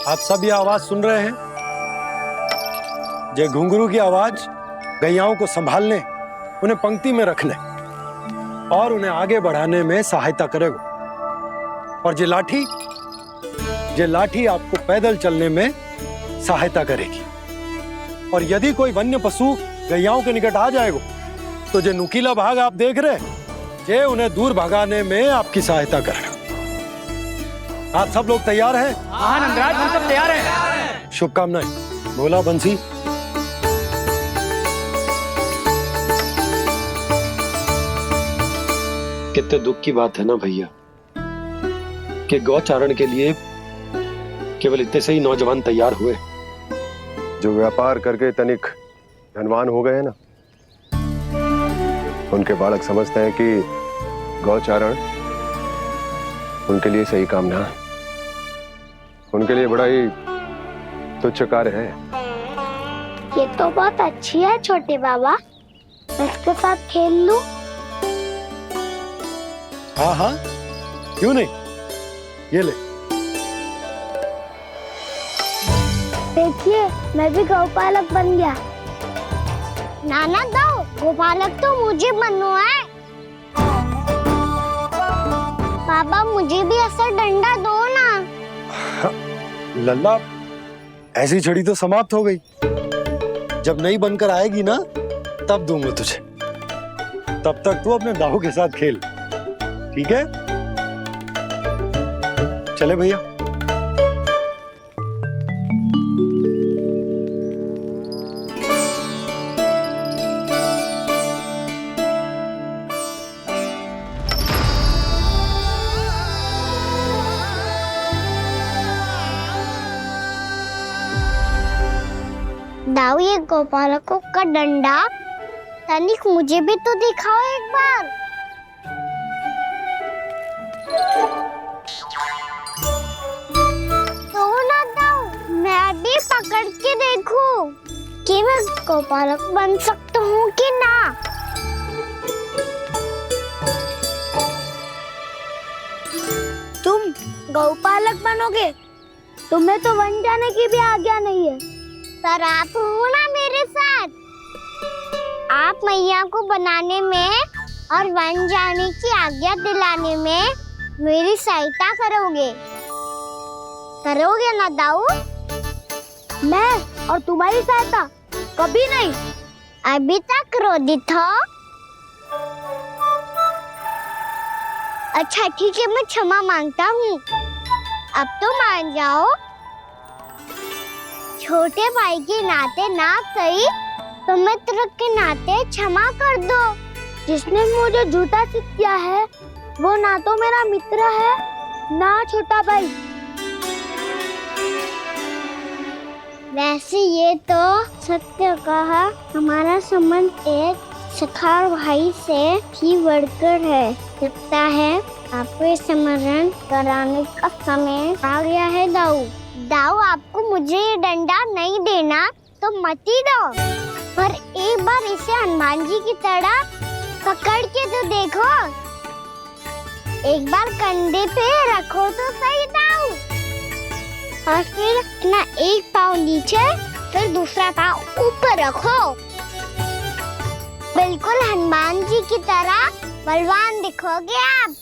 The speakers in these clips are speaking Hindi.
आप सब ये आवाज सुन रहे हैं? ये घुंघरू की आवाज गैयाओं को संभालने, उन्हें पंक्ति में रखने और उन्हें आगे बढ़ाने में सहायता करेगा। और ये लाठी आपको पैदल चलने में सहायता करेगी। और यदि कोई वन्य पशु गैयाओं के निकट आ जाएगा तो जो नुकीला भाग आप देख रहे हैं, ये उन्हें दूर भगाने में आपकी सहायता करेगा। आप सब लोग तैयार हैं? हाँ नंदराज, हम सब तैयार हैं। शुभकामनाएं। बोला बंसी। कितने दुख की बात है ना भैया कि गौचारण के लिए केवल इतने से ही नौजवान तैयार हुए जो व्यापार करके तनिक धनवान हो गए हैं ना, उनके बालक समझते हैं कि गौचारण उनके लिए सही काम ना है, उनके लिए बड़ा ही तुच्छ कार्य है। ये तो बहुत अच्छी है छोटे बाबा, इसके साथ खेल लूं? हाँ हाँ, क्यों नहीं, ये ले। देखिए, मैं भी गौपालक बन गया। नाना दो, गौपालक तो मुझे बनना है। पापा मुझे भी ऐसा डंडा दो ना। लल्ला, ऐसी छड़ी तो समाप्त हो गई। जब नई बनकर आएगी ना, तब दूंगा तुझे। तब तक तू अपने दाऊ के साथ खेल, ठीक है? चले भैया। दाऊ, ये गोपालकों का डंडा तनिक मुझे भी तो दिखाओ एक बार। तो ना दाऊ, मैं भी पकड़ के देखूं कि मैं गोपालक बन सकता हूँ कि ना। तुम गौपालक बनोगे? तुम्हें तो वन जाने की भी आज्ञा नहीं है। सर, आप हो ना मेरे साथ। आप मैया को बनाने में और वन जाने की आज्ञा दिलाने में मेरी सहायता करोगे ना दाऊ? मैं और तुम्हारी सहायता कभी नहीं। अभी तक क्रोधित हो? अच्छा ठीक है, मैं क्षमा मांगता हूँ। अब तो मान जाओ। छोटे भाई के नाते ना सही तो मित्र के नाते क्षमा कर दो। जिसने मुझे झूठा सिद्ध किया है वो ना तो मेरा मित्र है ना छोटा भाई। वैसे ये तो सत्य कहा, हमारा संबंध एक सखार भाई से भी बढ़कर है। लगता है आपको स्मरण कराने का समय आ गया है दाऊ। दाऊ, आपको मुझे ये डंडा नहीं देना तो मत ही दो, पर एक बार इसे हनुमान जी की तरह पकड़ के तो देखो। एक बार कंधे पे रखो तो सही दाऊ, और फिर अपना एक पाँव नीचे फिर दूसरा पाँव ऊपर रखो। बिल्कुल हनुमान जी की तरह बलवान दिखोगे आप।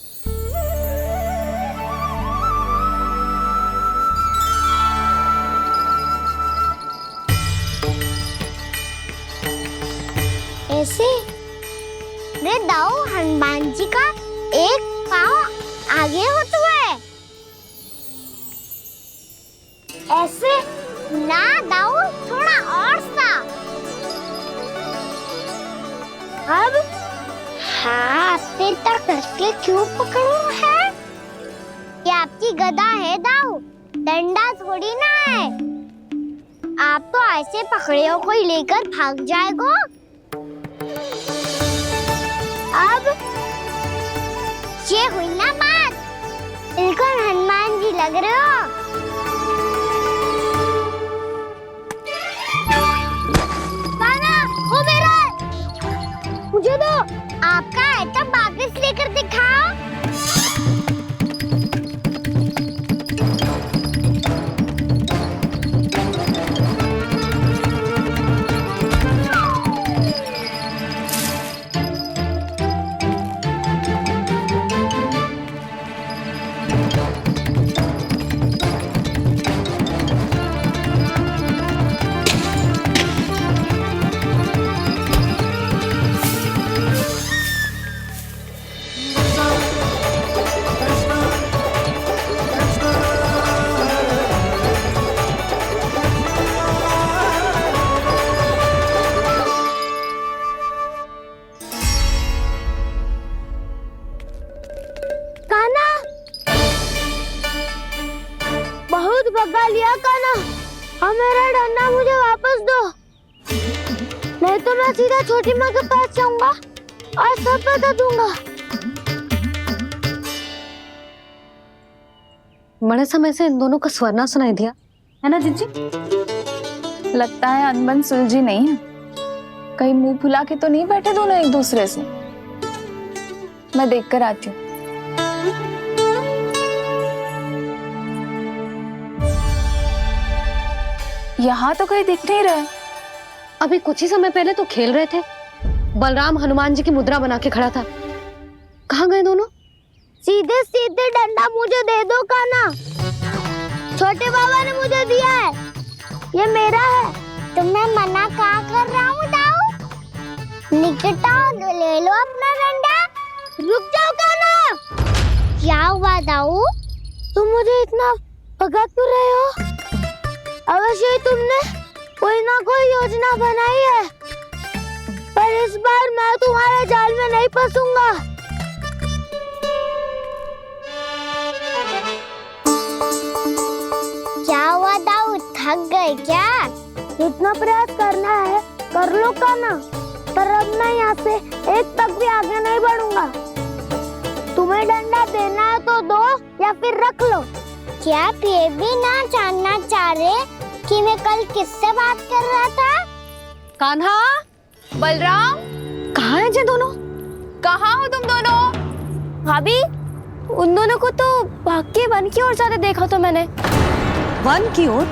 ऐसे रे दाऊ, हनुमान जी का एक पाँव आगे होता है। ऐसे ना दाऊ, थोड़ा और सा। अब हाथ पे तक कसके क्यों पकड़ो है? ये आपकी गदा है दाऊ, डंडा थोड़ी ना है। आप तो ऐसे पकड़ियों को ही लेकर भाग जाएगो। अब ये हुई ना बात, बिल्कुल हनुमान जी लग रहे हो। बाबा, वो मेरा, मुझे दो। आपका आइटम वापस लेकर दिखाओ। खा लिया कान्हा। हाँ मेरा डंडा मुझे वापस दो, नहीं तो मैं सीधा छोटी माँ के पास जाऊंगा और सब बता दूंगा। बड़े समय से इन दोनों का स्वर ना सुनाई दिया, है ना जीजी? लगता है अनबन सुलझी नहीं है। कहीं मुंह फुला के तो नहीं बैठे दोनों एक दूसरे से। मैं देख कर आती हूँ। यहाँ तो कहीं दिख नहीं रहा। अभी कुछ ही समय पहले तो खेल रहे थे। बलराम हनुमान जी की मुद्रा बना के खड़ा था। कहाँ गए दोनों? सीधे सीधे डंडा मुझे दे दो कान्हा। छोटे बाबा ने मुझे दिया है, ये मेरा है। तो मैं मना कहाँ कर रहा हूँ दाऊ? निकट आओ तो ले लो अपना डंडा। रुक जाओ कान्हा। क्या हुआ दाऊ? तुम मुझे इतना भगा क्यों रहे हो? अवश्य ही तुमने कोई ना कोई योजना बनाई है, पर इस बार मैं तुम्हारे जाल में नहीं फंसूंगा। क्या हुआ दाऊ, थक गए क्या? इतना प्रयास करना है कर लो कान्हा, पर अब मैं यहाँ से एक तक भी आगे नहीं बढ़ूंगा। तुम्हें डंडा देना है तो दो या फिर रख लो। क्या आप ये भी ना जानना चाह रहे कि मैं कल किससे बात कर रहा था? कान्हा, बलराम, कहाँ हैं ये दोनों? कहाँ हो तुम दोनों? भाभी, उन दोनों को तो भाग के वन की ओर जाते देखा तो मैंने। वन की ओर?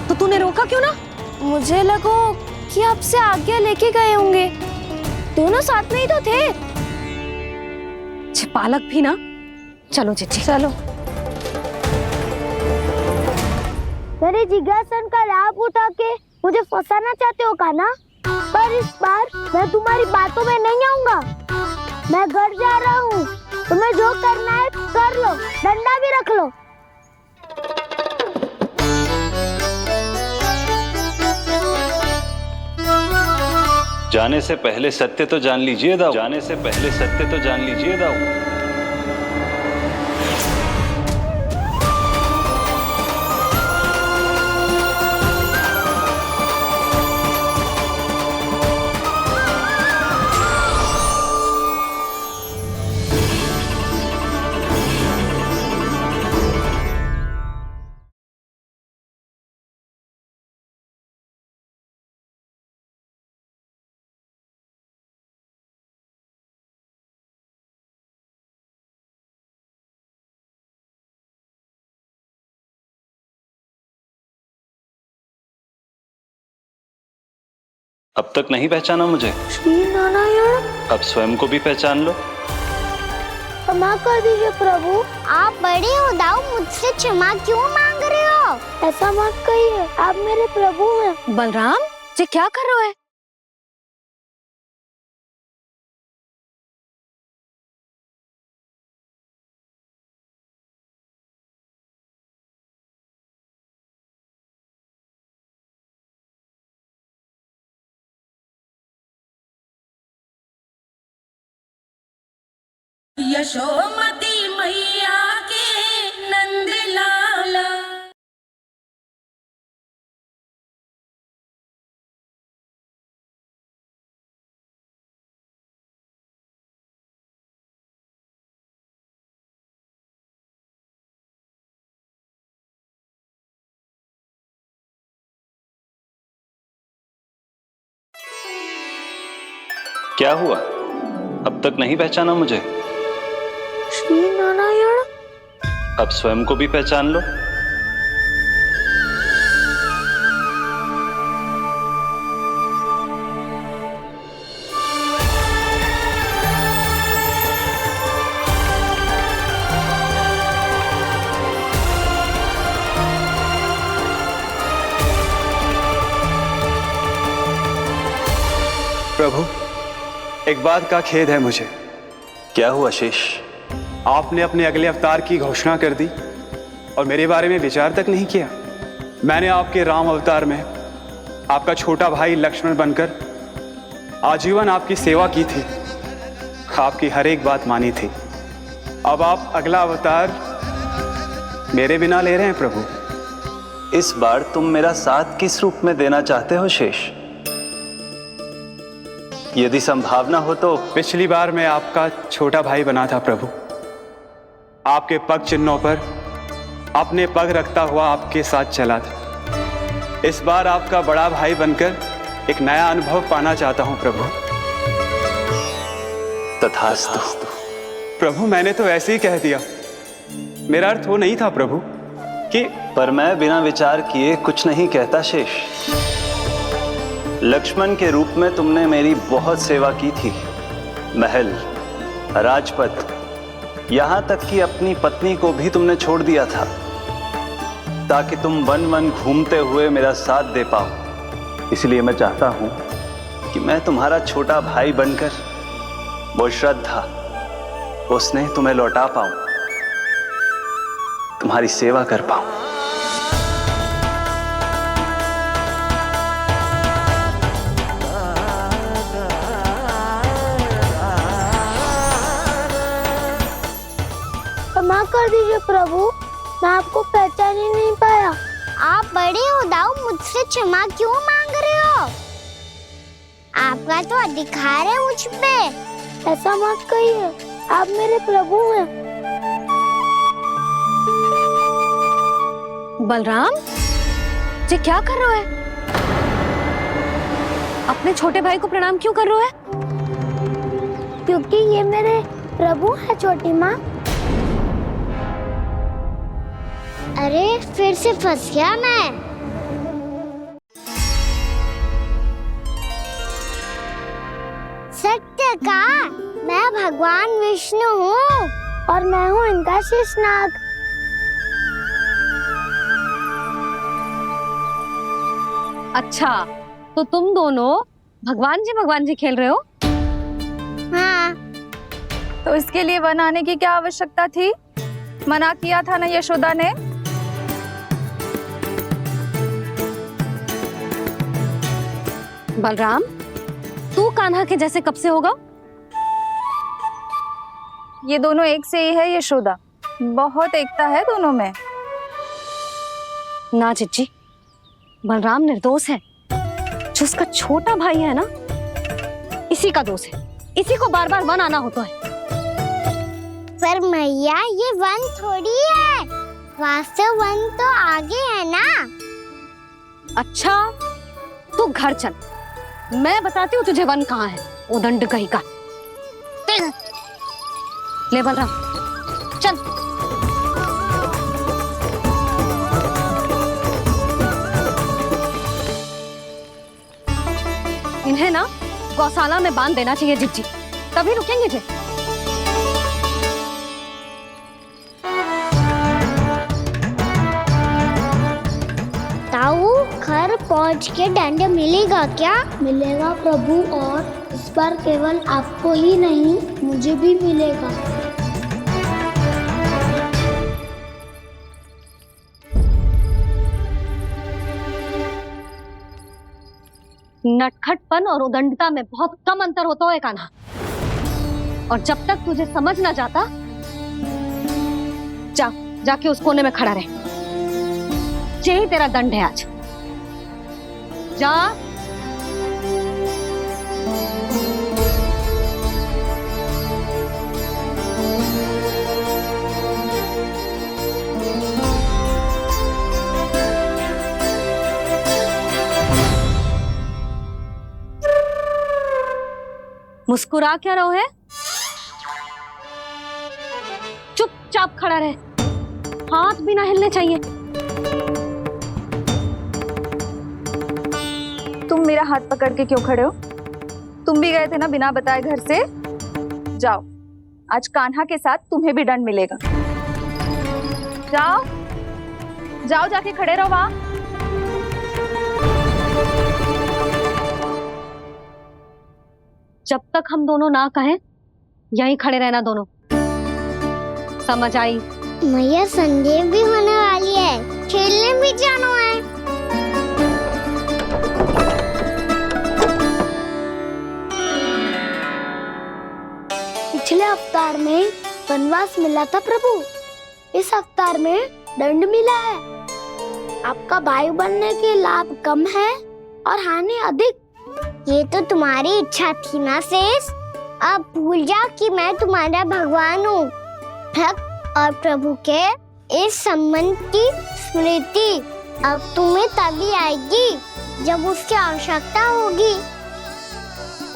तो तूने रोका क्यों ना? मुझे लगा कि आपसे आगे लेके गए होंगे। दोनों साथ में ही तो थे। पालक भी ना। चलो जीजी चलो। मेरे जिज्ञासन का लाभ उठा के मुझे फंसाना चाहते हो कान्हा, पर इस बार मैं तुम्हारी बातों में नहीं आऊंगा। मैं घर जा रहा हूँ, तुम्हें जो करना है कर लो, डंडा भी रख लो। जाने से पहले सत्य तो जान लीजिए दाऊ। जाने से पहले सत्य तो जान लीजिए दाऊ। अब तक नहीं पहचाना मुझे? श्री नारायण। अब स्वयं को भी पहचान लो। क्षमा कर दीजिए प्रभु। आप बड़े हो दाऊ, मुझसे क्षमा क्यों मांग रहे हो? ऐसा मत कहिए, आप मेरे प्रभु हैं। बलराम, ये क्या कर रहे हो? यशोमती मैया के नंद लाला। क्या हुआ? अब तक नहीं पहचाना मुझे? श्री नारायण। अब स्वयं को भी पहचान लो। प्रभु, एक बात का खेद है मुझे। क्या हुआ शेष? आपने अपने अगले अवतार की घोषणा कर दी और मेरे बारे में विचार तक नहीं किया। मैंने आपके राम अवतार में आपका छोटा भाई लक्ष्मण बनकर आजीवन आपकी सेवा की थी, आपकी हर एक बात मानी थी। अब आप अगला अवतार मेरे बिना ले रहे हैं प्रभु। इस बार तुम मेरा साथ किस रूप में देना चाहते हो शेष? यदि संभावना हो तो। पिछली बार मैं आपका छोटा भाई बना था प्रभु, आपके पग चिन्हों पर अपने पग रखता हुआ आपके साथ चला था। इस बार आपका बड़ा भाई बनकर एक नया अनुभव पाना चाहता हूं प्रभु। तथास्तु। प्रभु मैंने तो ऐसे ही कह दिया, मेरा अर्थ वो नहीं था प्रभु कि। पर मैं बिना विचार किए कुछ नहीं कहता शेष। लक्ष्मण के रूप में तुमने मेरी बहुत सेवा की थी। महल, राजपथ, यहां तक कि अपनी पत्नी को भी तुमने छोड़ दिया था ताकि तुम वन वन घूमते हुए मेरा साथ दे पाओ। इसलिए मैं चाहता हूं कि मैं तुम्हारा छोटा भाई बनकर वो श्रद्धा, वो स्नेह तुम्हें लौटा पाऊं, तुम्हारी सेवा कर पाऊं। क्षमा कर दीजिए प्रभु, मैं आपको पहचान ही नहीं पाया। आप बड़े हो दाऊ, मुझसे क्षमा क्यों मांग रहे हो? आपका तो अधिकार है मुझ पे। ऐसा मत कहिए, आप मेरे प्रभु हैं। बलराम जी क्या कर रहे हो? अपने छोटे भाई को प्रणाम क्यों कर रहे हो? क्योंकि ये मेरे प्रभु है छोटी माँ। अरे फिर से फंस गया मैं। सत्य का मैं भगवान विष्णु हूँ और मैं हूँ इनका शेषनाग। अच्छा, तो तुम दोनों भगवान जी खेल रहे हो? हाँ। तो इसके लिए वन आने की क्या आवश्यकता थी? मना किया था ना यशोदा ने। बलराम, तू कान्हा के जैसे कब से होगा? ये दोनों एक से ही है यशोदा, बहुत एकता है दोनों में। ना चिच्ची, बलराम निर्दोष है। जो उसका छोटा भाई है ना, इसी का दोष है। इसी को बार बार वन आना होता है। पर मैया ये वन थोड़ी है, वास्तव वन तो आगे है ना। अच्छा, तू घर चल, मैं बताती हूँ तुझे वन कहाँ है। उदंड कहीं का। ले बलराम चल। इन्हें ना गौशाला में बांध देना चाहिए जिज्जी, तभी रुकेंगे जे। ताऊ, घर पहुंच के दंड मिलेगा क्या? मिलेगा प्रभु, और इस बार केवल आपको ही नहीं मुझे भी मिलेगा। नटखटपन और उदंडता में बहुत कम अंतर होता है कान्हा, और जब तक तुझे समझ ना जाता, जाके उस कोने में खड़ा रहे। यही तेरा दंड है आज। जा। मुस्कुरा क्या रहो है? चुपचाप खड़ा रहे, हाथ भी ना हिलने चाहिए। तुम मेरा हाथ पकड़ के क्यों खड़े हो? तुम भी गए थे ना बिना बताए घर से। जाओ, आज कान्हा के साथ तुम्हें भी दंड मिलेगा। जाओ जाओ, जाके खड़े रहो वहां। जब तक हम दोनों ना कहें, यहीं खड़े रहना दोनों। समझ आई? मैया संध्या भी होने वाली है, खेलने भी जाना है। पिछले अवतार में वनवास मिला था प्रभु, इस अवतार में दंड मिला है। आपका भाई बनने के लाभ कम है और हानि अधिक। ये तो तुम्हारी इच्छा थी ना शेष। अब भूल जा कि मैं तुम्हारा भगवान हूँ। भक्त और प्रभु के इस संबंध की स्मृति अब तुम्हें तभी आएगी जब उसकी आवश्यकता होगी।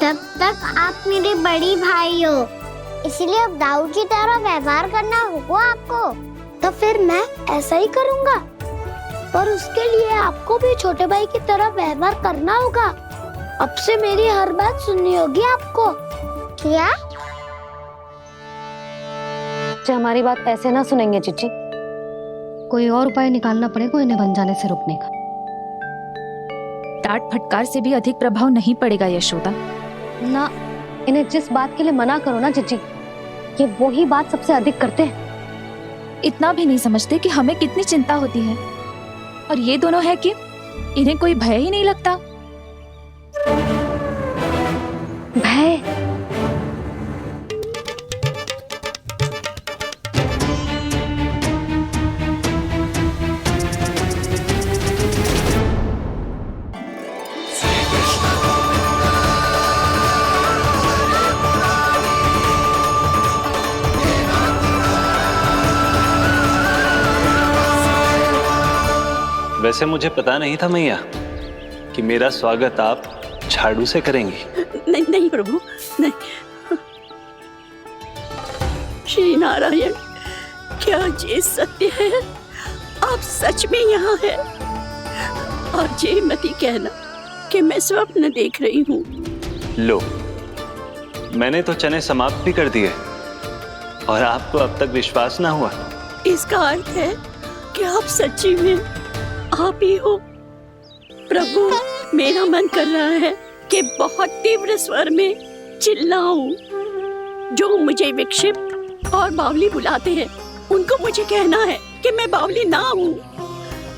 तब तक आप मेरे बड़ी भाई हो, इसलिए अब दाऊद की तरह व्यवहार करना होगा आपको। तो फिर मैं ऐसा ही करूँगा, पर उसके लिए आपको भी छोटे भाई की तरह व्यवहार करना होगा। अब से मेरी हर बात सुननी होगी आपको। क्या? जो हमारी बात ऐसे ना सुनेंगे चिच्ची, कोई और उपाय निकालना पड़ेगा इन्हें बन जाने से रुकने का। डांट फटकार से भी अधिक प्रभाव नहीं पड़ेगा यशोदा। ना, इन्हें जिस बात के लिए मना करो ना चिच्ची, ये वही बात सबसे अधिक करते हैं। इतना भी नहीं समझते कि हमें कितनी चिंता होती है, और ये दोनों है कि इन्हें कोई भय ही नहीं लगता। भय? वैसे मुझे पता नहीं था मैया कि मेरा स्वागत आप झाड़ू से करेंगी। नहीं नहीं प्रभु, नहीं। श्री नारायण, क्या ये सत्य है? आप सच में यहाँ हैं? और ये मत ही कहना कि मैं स्वप्न देख रही हूँ। लो, मैंने तो चने समाप्त भी कर दिए और आपको अब तक विश्वास ना हुआ। इसका अर्थ है कि आप सच्ची में आप ही हो। प्रभु, मेरा मन कर रहा है कि बहुत तीव्र स्वर में चिल्लाऊं। जो मुझे विक्षिप्त और बावली बुलाते हैं, उनको मुझे कहना है कि मैं बावली ना हूँ।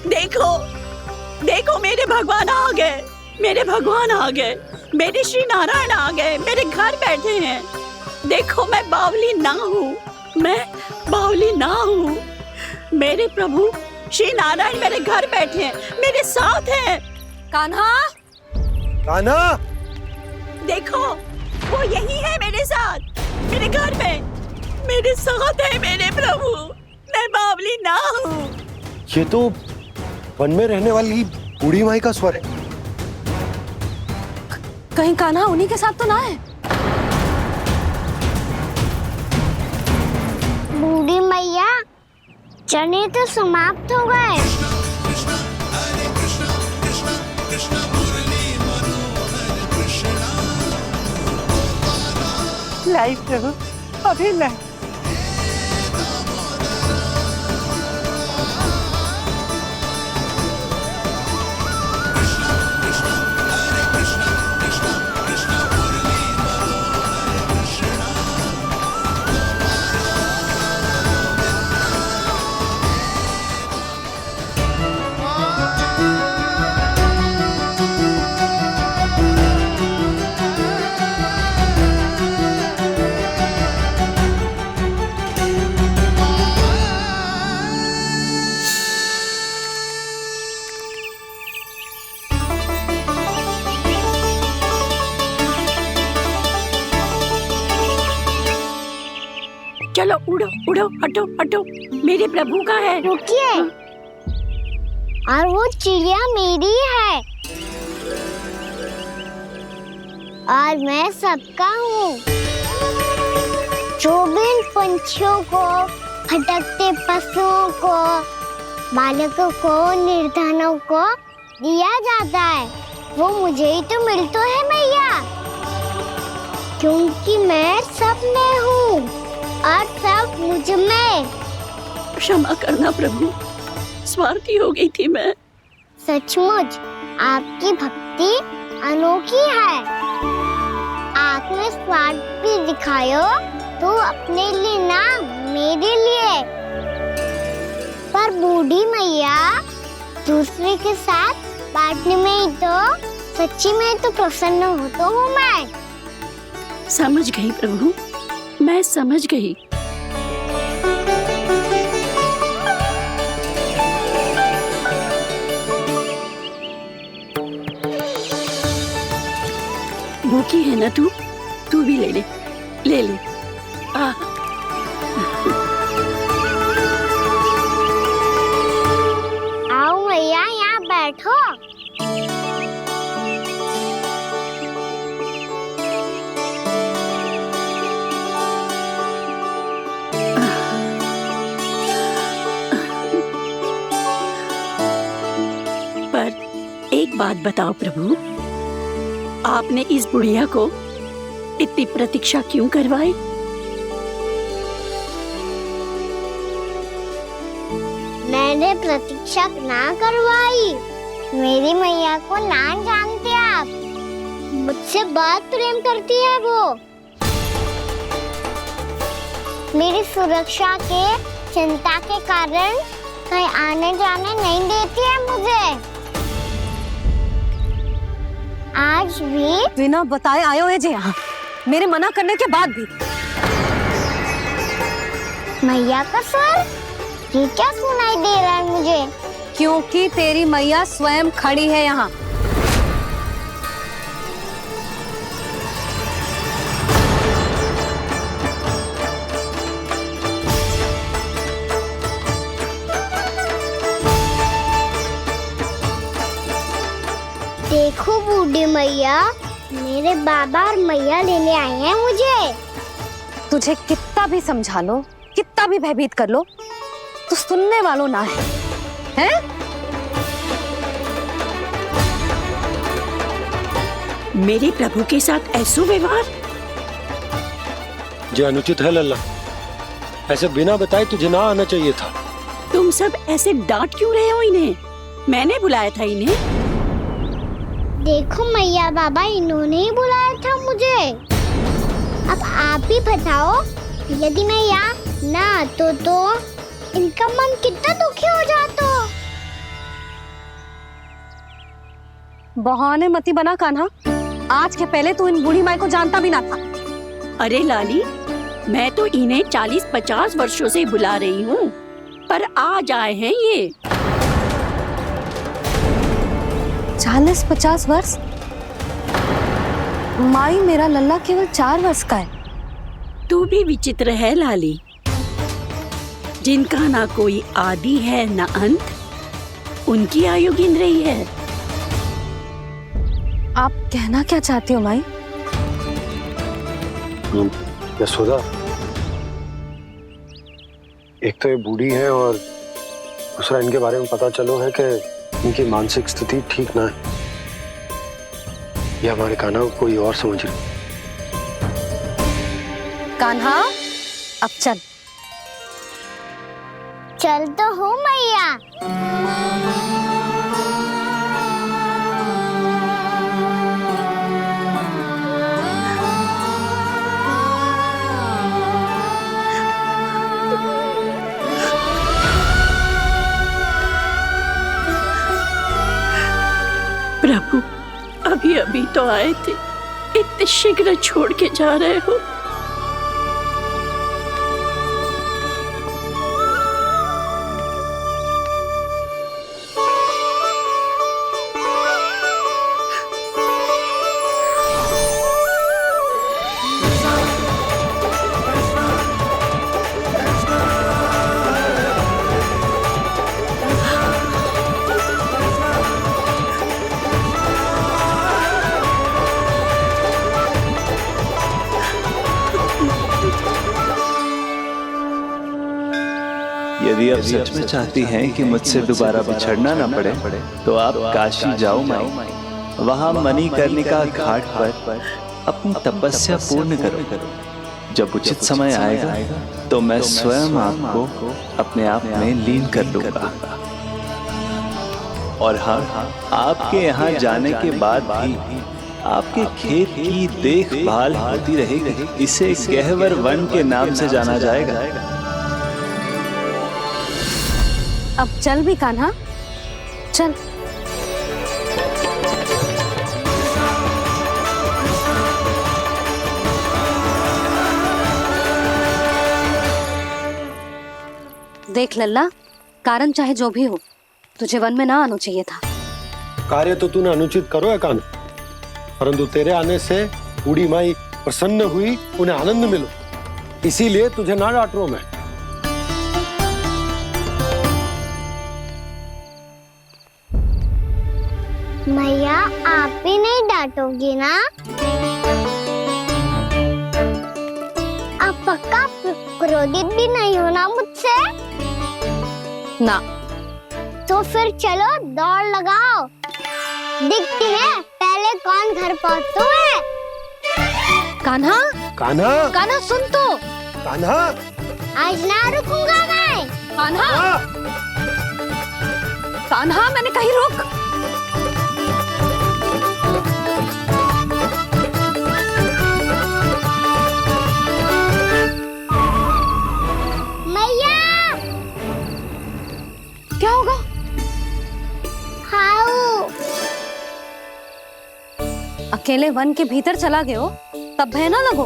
देखो, देखो, मेरे भगवान आ गए, मेरे भगवान आ गए, मेरे श्री नारायण आ गए, मेरे घर बैठे हैं। देखो, मैं बावली ना हूँ, मैं बावली ना हूँ। मेरे प्रभु श्री नारायण मेरे घर बैठे हैं, मेरे साथ हैं। कान्हा, कान्हा, देखो, वो यही है मेरे साथ, मेरे घर में, मेरे साथ है मेरे प्रभु। मैं बावली ना हूँ। ये तो वन में रहने वाली बूढ़ी माई का स्वर है। कहीं कान्हा उन्हीं के साथ तो ना है? बूढ़ी मैया, चने तो समाप्त हो गए। लाई प्रभु, अभी लाई। चलो उड़ो उड़ो, हटो हटो, मेरे प्रभु का है। रुकिए, और वो चिड़िया मेरी है और मैं सबका हूँ। जो भी इन पंछियों को, भटकते पशुओं को, बालकों को, निर्धनों को दिया जाता है, वो मुझे ही तो मिलता है मैया, क्योंकि मैं सब में हूँ और सब मुझ में। क्षमा करना प्रभु, स्वार्थी हो गई थी मैं। सचमुच आपकी भक्ति अनोखी है। आपने स्वार्थ भी दिखायो तो अपने लिए ना, मेरे लिए। पर बूढ़ी मैया, दूसरे के साथ बांटने में ही तो सच्ची में तो प्रसन्न होता हूँ मैं। समझ गई प्रभु, मैं समझ गई। भूखी है ना तू भी ले ले, ले ले। आओ मैया, यहाँ बैठो। पर एक बात बताओ प्रभु, आपने इस बुढ़िया को इतनी प्रतीक्षा क्यों करवाई? मैंने प्रतीक्षा ना करवाई। मेरी मैया को ना जानते आप, मुझसे बहुत प्रेम करती है वो। मेरी सुरक्षा के चिंता के कारण कहीं आने जाने नहीं देती है मुझे। आज भी बिना बताए आयो है जे यहाँ, मेरे मना करने के बाद भी। मैया का स्वर, ये क्या सुनाई दे रहा है मुझे? क्योंकि तेरी मैया स्वयं खड़ी है यहाँ। देखो बूढ़ी मैया, मेरे बाबा और मैया लेने आए हैं मुझे। तुझे कितना भी समझा लो, कितना भी भयभीत कर लो, तो सुनने वालों ना है, हैं? मेरे प्रभु के साथ ऐसा व्यवहार जो अनुचित है लल्ला। ऐसे बिना बताए तुझे ना आना चाहिए था। तुम सब ऐसे डांट क्यों रहे हो इन्हें? मैंने बुलाया था इन्हें। देखो मैया बाबा, इन्होंने ही बुलाया था मुझे। अब आप ही बताओ, यदि मैं यहाँ ना आतो तो इनका मन कितना दुखी हो जाता। बहाने मती बना कान्हा, आज के पहले तू इन बूढ़ी माई को जानता भी ना था। अरे लाली, मैं तो इन्हें 40-50 वर्षों से बुला रही हूँ, पर आज आए हैं ये। 40-50 वर्ष? माई, मेरा लल्ला केवल 4 वर्ष का है। तू भी विचित्र है लाली, जिनका ना कोई आदि है ना अंत, उनकी आयु गिन रही है। आप कहना क्या चाहती हो माई? यशोदा, एक तो ये बूढ़ी है और दूसरा इनके बारे में पता चलो है कि इनकी मानसिक स्थिति ठीक ना है। ये हमारे कान्हा को कोई और समझ रही। कान्हा, अब चल। चल तो हूँ मैया। प्रभु, अभी अभी तो आए थे, इतने शीघ्र छोड़ के जा रहे हो? यदि आप सच में चाहती हैं कि मुझसे दोबारा बिछड़ना ना पड़े तो आप काशी जाओ माई। वहां मणिकर्णिका घाट पर अपनी तपस्या पूर्ण करो। जब उचित समय आएगा तो मैं स्वयं आपको अपने आप में लीन कर लूंगा। और हाँ, आपके यहाँ जाने के बाद भी आपके खेत की देखभाल होती रहेगी। इसे गहवर वन के नाम से जाना जाएगा। अब चल भी कान्हा, चल। देख लल्ला, कारण चाहे जो भी हो, तुझे वन में ना आना चाहिए था। कार्य तो तूने अनुचित करो है कान्हा, परंतु तेरे आने से बूढ़ी माई प्रसन्न हुई, उन्हें आनंद मिलो, इसीलिए तुझे ना डांट रहा हूं मैं। मैया आप भी नहीं डांटोगी ना? आप पक्का क्रोधित भी नहीं हो ना मुझसे? ना। तो फिर चलो दौड़ लगाओ, दिखती है पहले कौन घर पहुंचता है। कान्हा, कान्हा, कान्हा सुन तो। कान्हा, आज ना रुकूंगा मैं। कान्हा, कान्हा मैंने कहीं रुक। मैया, क्या होगा? हाउ अकेले वन के भीतर चला गए हो तब भय ना लगो।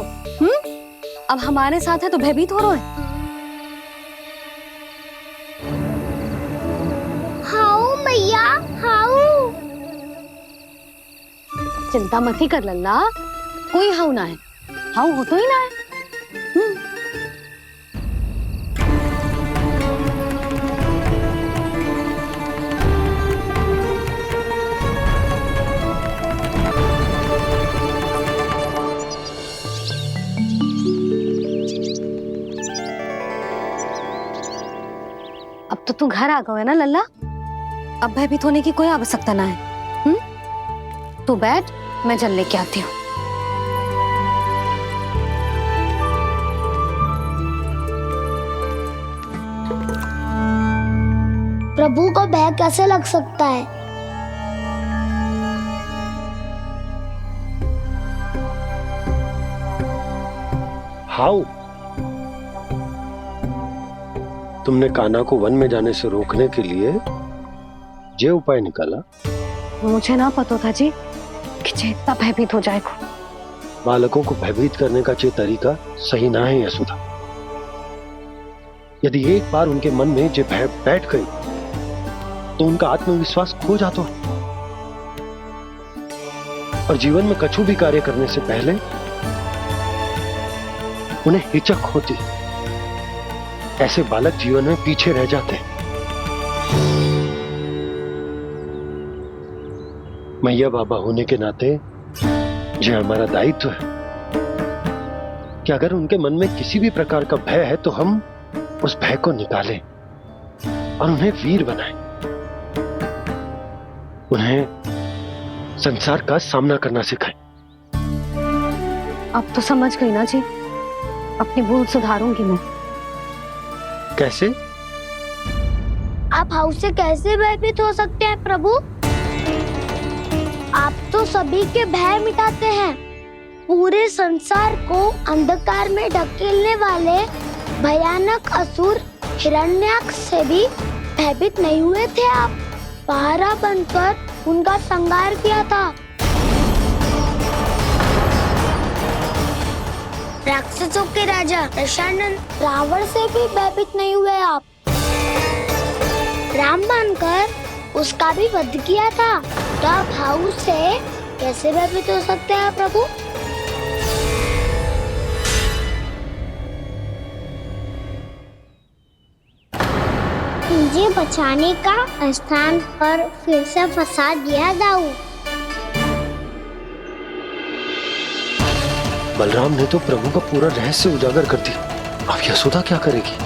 अब हमारे साथ है तो भयभीत हो रहे हैं। हाउ मैया, हाउ। चिंता मत ही कर लल्ला, कोई हाउ ना है, हाउ हो तो ही ना है। अब तो तू घर आ गया है ना लल्ला, अब भयभीत होने की कोई आवश्यकता ना है। तू बैठ, मैं जल लेके आती हूँ। प्रभु को भय कैसे लग सकता है? हाउ? तुमने कान्हा को वन में जाने से रोकने के लिए ये उपाय निकाला? मुझे ना पता था जी कि जे इतना भयभीत हो जाएगा। बालकों को भयभीत करने का ये तरीका सही ना है यशोदा। यदि एक बार उनके मन में ये भय बैठ गई तो उनका आत्मविश्वास खो जाता है और जीवन में कछु भी कार्य करने से पहले उन्हें हिचक होती। ऐसे बालक जीवन में पीछे रह जाते हैं। मैया बाबा होने के नाते यह हमारा दायित्व है कि अगर उनके मन में किसी भी प्रकार का भय है तो हम उस भय को निकालें और उन्हें वीर बनाएं, उन्हें संसार का सामना करना सिखाएं। अब तो समझ गई ना जी, अपनी भूल सुधारूंगी मैं। कैसे? आप हाउ से कैसे भयभीत हो सकते हैं प्रभु? आप तो सभी के भय मिटाते हैं। पूरे संसार को अंधकार में ढकेलने वाले भयानक असुर हिरण्याक्ष से भी भयभीत नहीं हुए थे आप। पहरा बनकर उनका संहार किया था। राक्षसों के राजा दशानन रावण से भी भयभीत नहीं हुए आप। राम बनकर उसका भी वध किया था। तो आप हाउ से कैसे भयभीत हो सकते हैं प्रभु? मुझे बचाने का स्थान पर फिर से फंसा दिया दाऊ। बलराम ने तो प्रभु का पूरा रहस्य उजागर कर दिया। अब यशोदा क्या करेगी?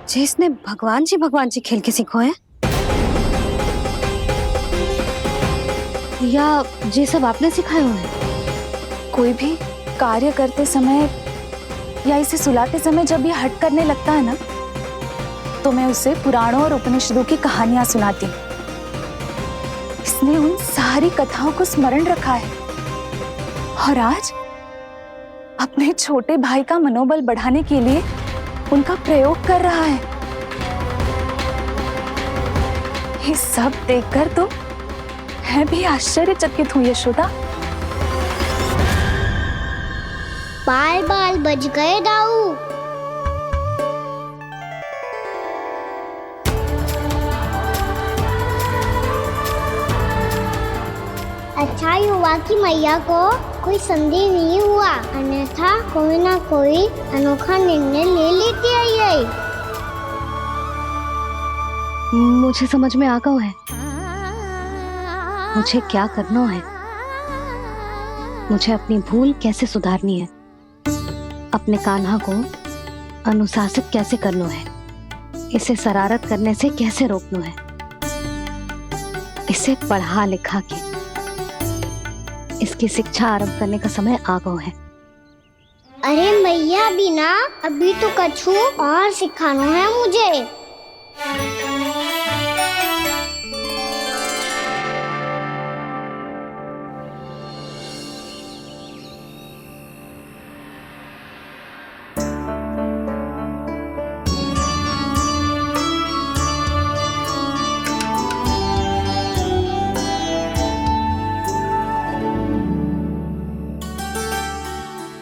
जे इसने भगवान जी खेल के सीखो है या जे सब आपने सिखाए हुए हैं? कोई भी कार्य करते समय या इसे सुलाते समय जब ये हट करने लगता है ना, तो मैं उसे पुराणों और उपनिषदों की कहानियां सुनाती हूँ। इसने उन सारी कथाओं को स्मरण रखा है और आज अपने छोटे भाई का मनोबल बढ़ाने के लिए उनका प्रयोग कर रहा है। ये सब देखकर तो मैं भी आश्चर्यचकित हूँ यशोदा। बाल बाल बज गए दाऊ। अच्छा ही हुआ कि मैया को कोई संदेह नहीं हुआ, अन्यथा कोई ना कोई अनोखा निर्णय ले लेती है ये। मुझे समझ में आ गया है मुझे क्या करना है। मुझे अपनी भूल कैसे सुधारनी है, अपने कान्हा को अनुशासित कैसे करना है, इसे शरारत करने से कैसे रोकना है, इसे पढ़ा लिखा के इसकी शिक्षा आरंभ करने का समय आ गया है। अरे मैया बिना अभी तो कछु और सिखाना है मुझे।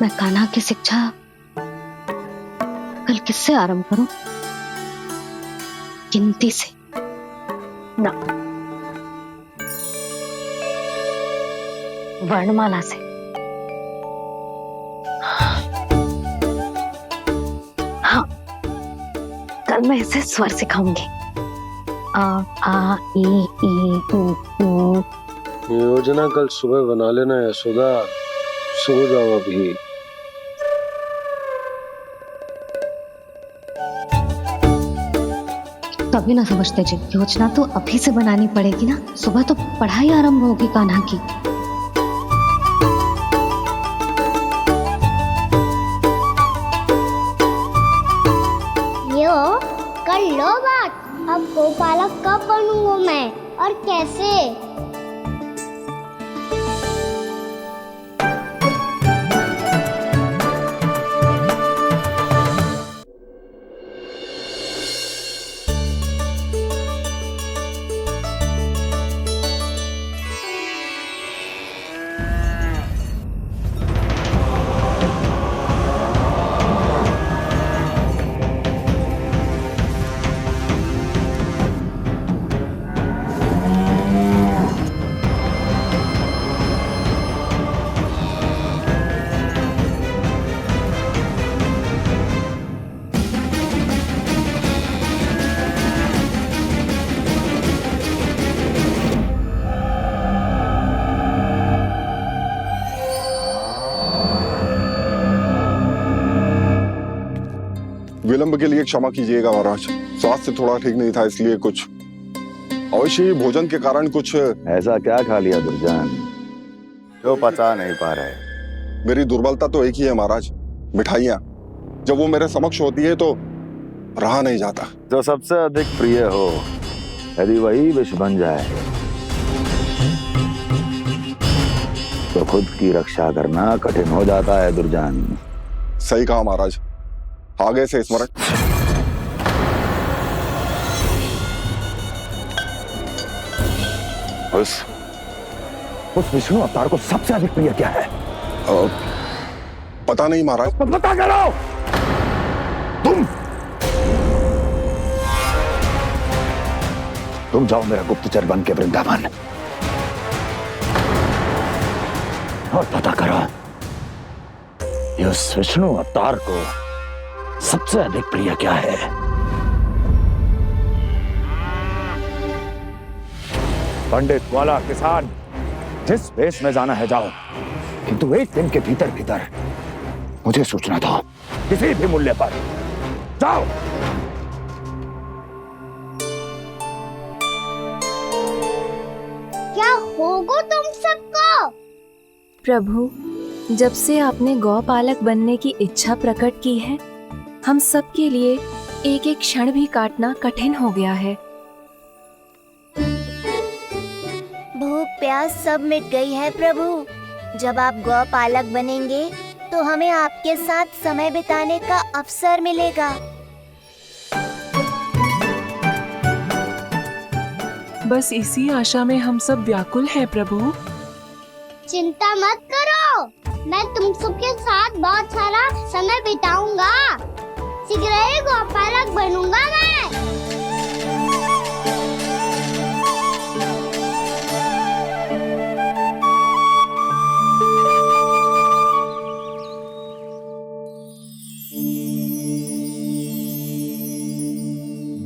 मैं कान्हा की शिक्षा कल किससे आरंभ करूं? गिनती से ना, वर्णमाला से। हाँ, कल मैं इसे स्वर सिखाऊंगी। आ आ ई ऊ। योजना कल सुबह बना लेना यशोदा, सो जाओ अभी। तभी ना समझते जी, योजना तो अभी से बनानी पड़ेगी ना। सुबह तो पढ़ाई आरंभ होगी कान्हा की। यो कर लो बात। अब गोपालक कब बनूंगा मैं और कैसे? विलंब के लिए क्षमा कीजिएगा महाराज, स्वास्थ्य थोड़ा ठीक नहीं था इसलिए कुछ अवश्य ही भोजन के कारण कुछ। ऐसा क्या खा लिया दुर्जन जो पचा नहीं पा रहे? मेरी दुर्बलता तो एक ही है महाराज, मिठाइयाँ। जब वो मेरे समक्ष होती है तो रहा नहीं जाता। जो सबसे अधिक प्रिय हो, यदि वही विष बन जाए तो खुद की रक्षा करना कठिन हो जाता है दुर्जन। सही कहा महाराज, आगे से स्मरण। उस विष्णु अवतार को सबसे अधिक प्रिय क्या है? पता नहीं महाराज। पता करो तुम जाओ मेरा गुप्तचर बन के वृंदावन और पता करो उस विष्णु अवतार को सबसे अधिक प्रिय क्या है। पंडित वाला किसान जिस वेश में जाना है जाओ, किंतु एक दिन के भीतर भीतर मुझे सूचना दो, किसी भी मूल्य पर। जाओ। क्या होगा तुम सबको? प्रभु, जब से आपने गौपालक बनने की इच्छा प्रकट की है, हम सब के लिए एक एक क्षण भी काटना कठिन हो गया है। भूख प्यास सब मिट गई है प्रभु। जब आप गौपालक बनेंगे तो हमें आपके साथ समय बिताने का अवसर मिलेगा। बस इसी आशा में हम सब व्याकुल हैं प्रभु। चिंता मत करो, मैं तुम सबके साथ बहुत सारा समय बिताऊंगा। शीघ्र ही गोपालक बनूंगा मैं।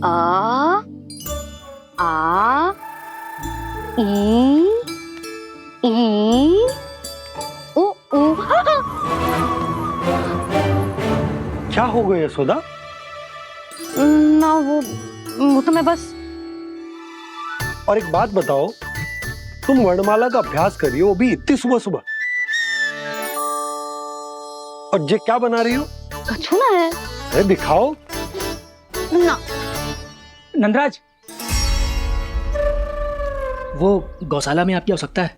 आ आ ई उ उ। क्या हो गया यशोदा? ना वो तो मैं बस। और एक बात बताओ, तुम वर्णमाला का अभ्यास कर रही हो, वो भी इतनी सुबह सुबह, और ये क्या बना रही हो? कछुआ है। अरे दिखाओ ना। नंदराज, वो गौशाला में आपकी आवश्यकता है।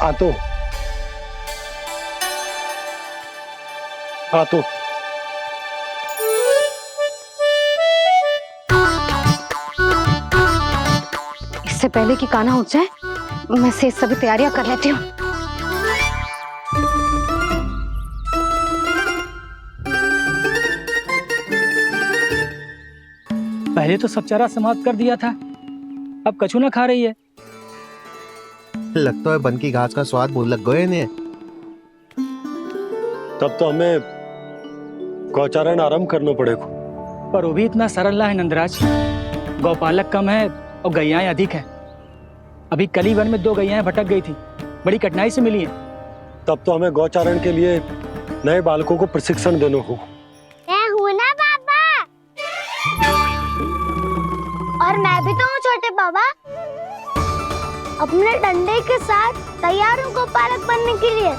आ तो इससे पहले कि कान्हा उठ जाए, मैं से सभी तैयारियां कर लेती हूँ। पहले तो सब चारा समाप्त कर दिया था, अब कछुआ खा रही है। लगता है बन की घास का स्वाद मुंह लग गए ने। तब तो हमें गौचारण आरंभ करना पड़ेगा। पर वो भी इतना सरल ना है नंदराज। गौपालक कम है और गैयाएं अधिक है। अभी कली वन में 2 गैयाएं भटक गई थी, बड़ी कठिनाई से मिली है। तब तो हमें गौचारण के लिए नए बालकों को प्रशिक्षण देना होगा। मैं हूँ ना बाबा, और मैं भी तो हूँ छोटे बाबा। अपने डंडे के साथ तैयार हूँ गोपालक बनने के लिए।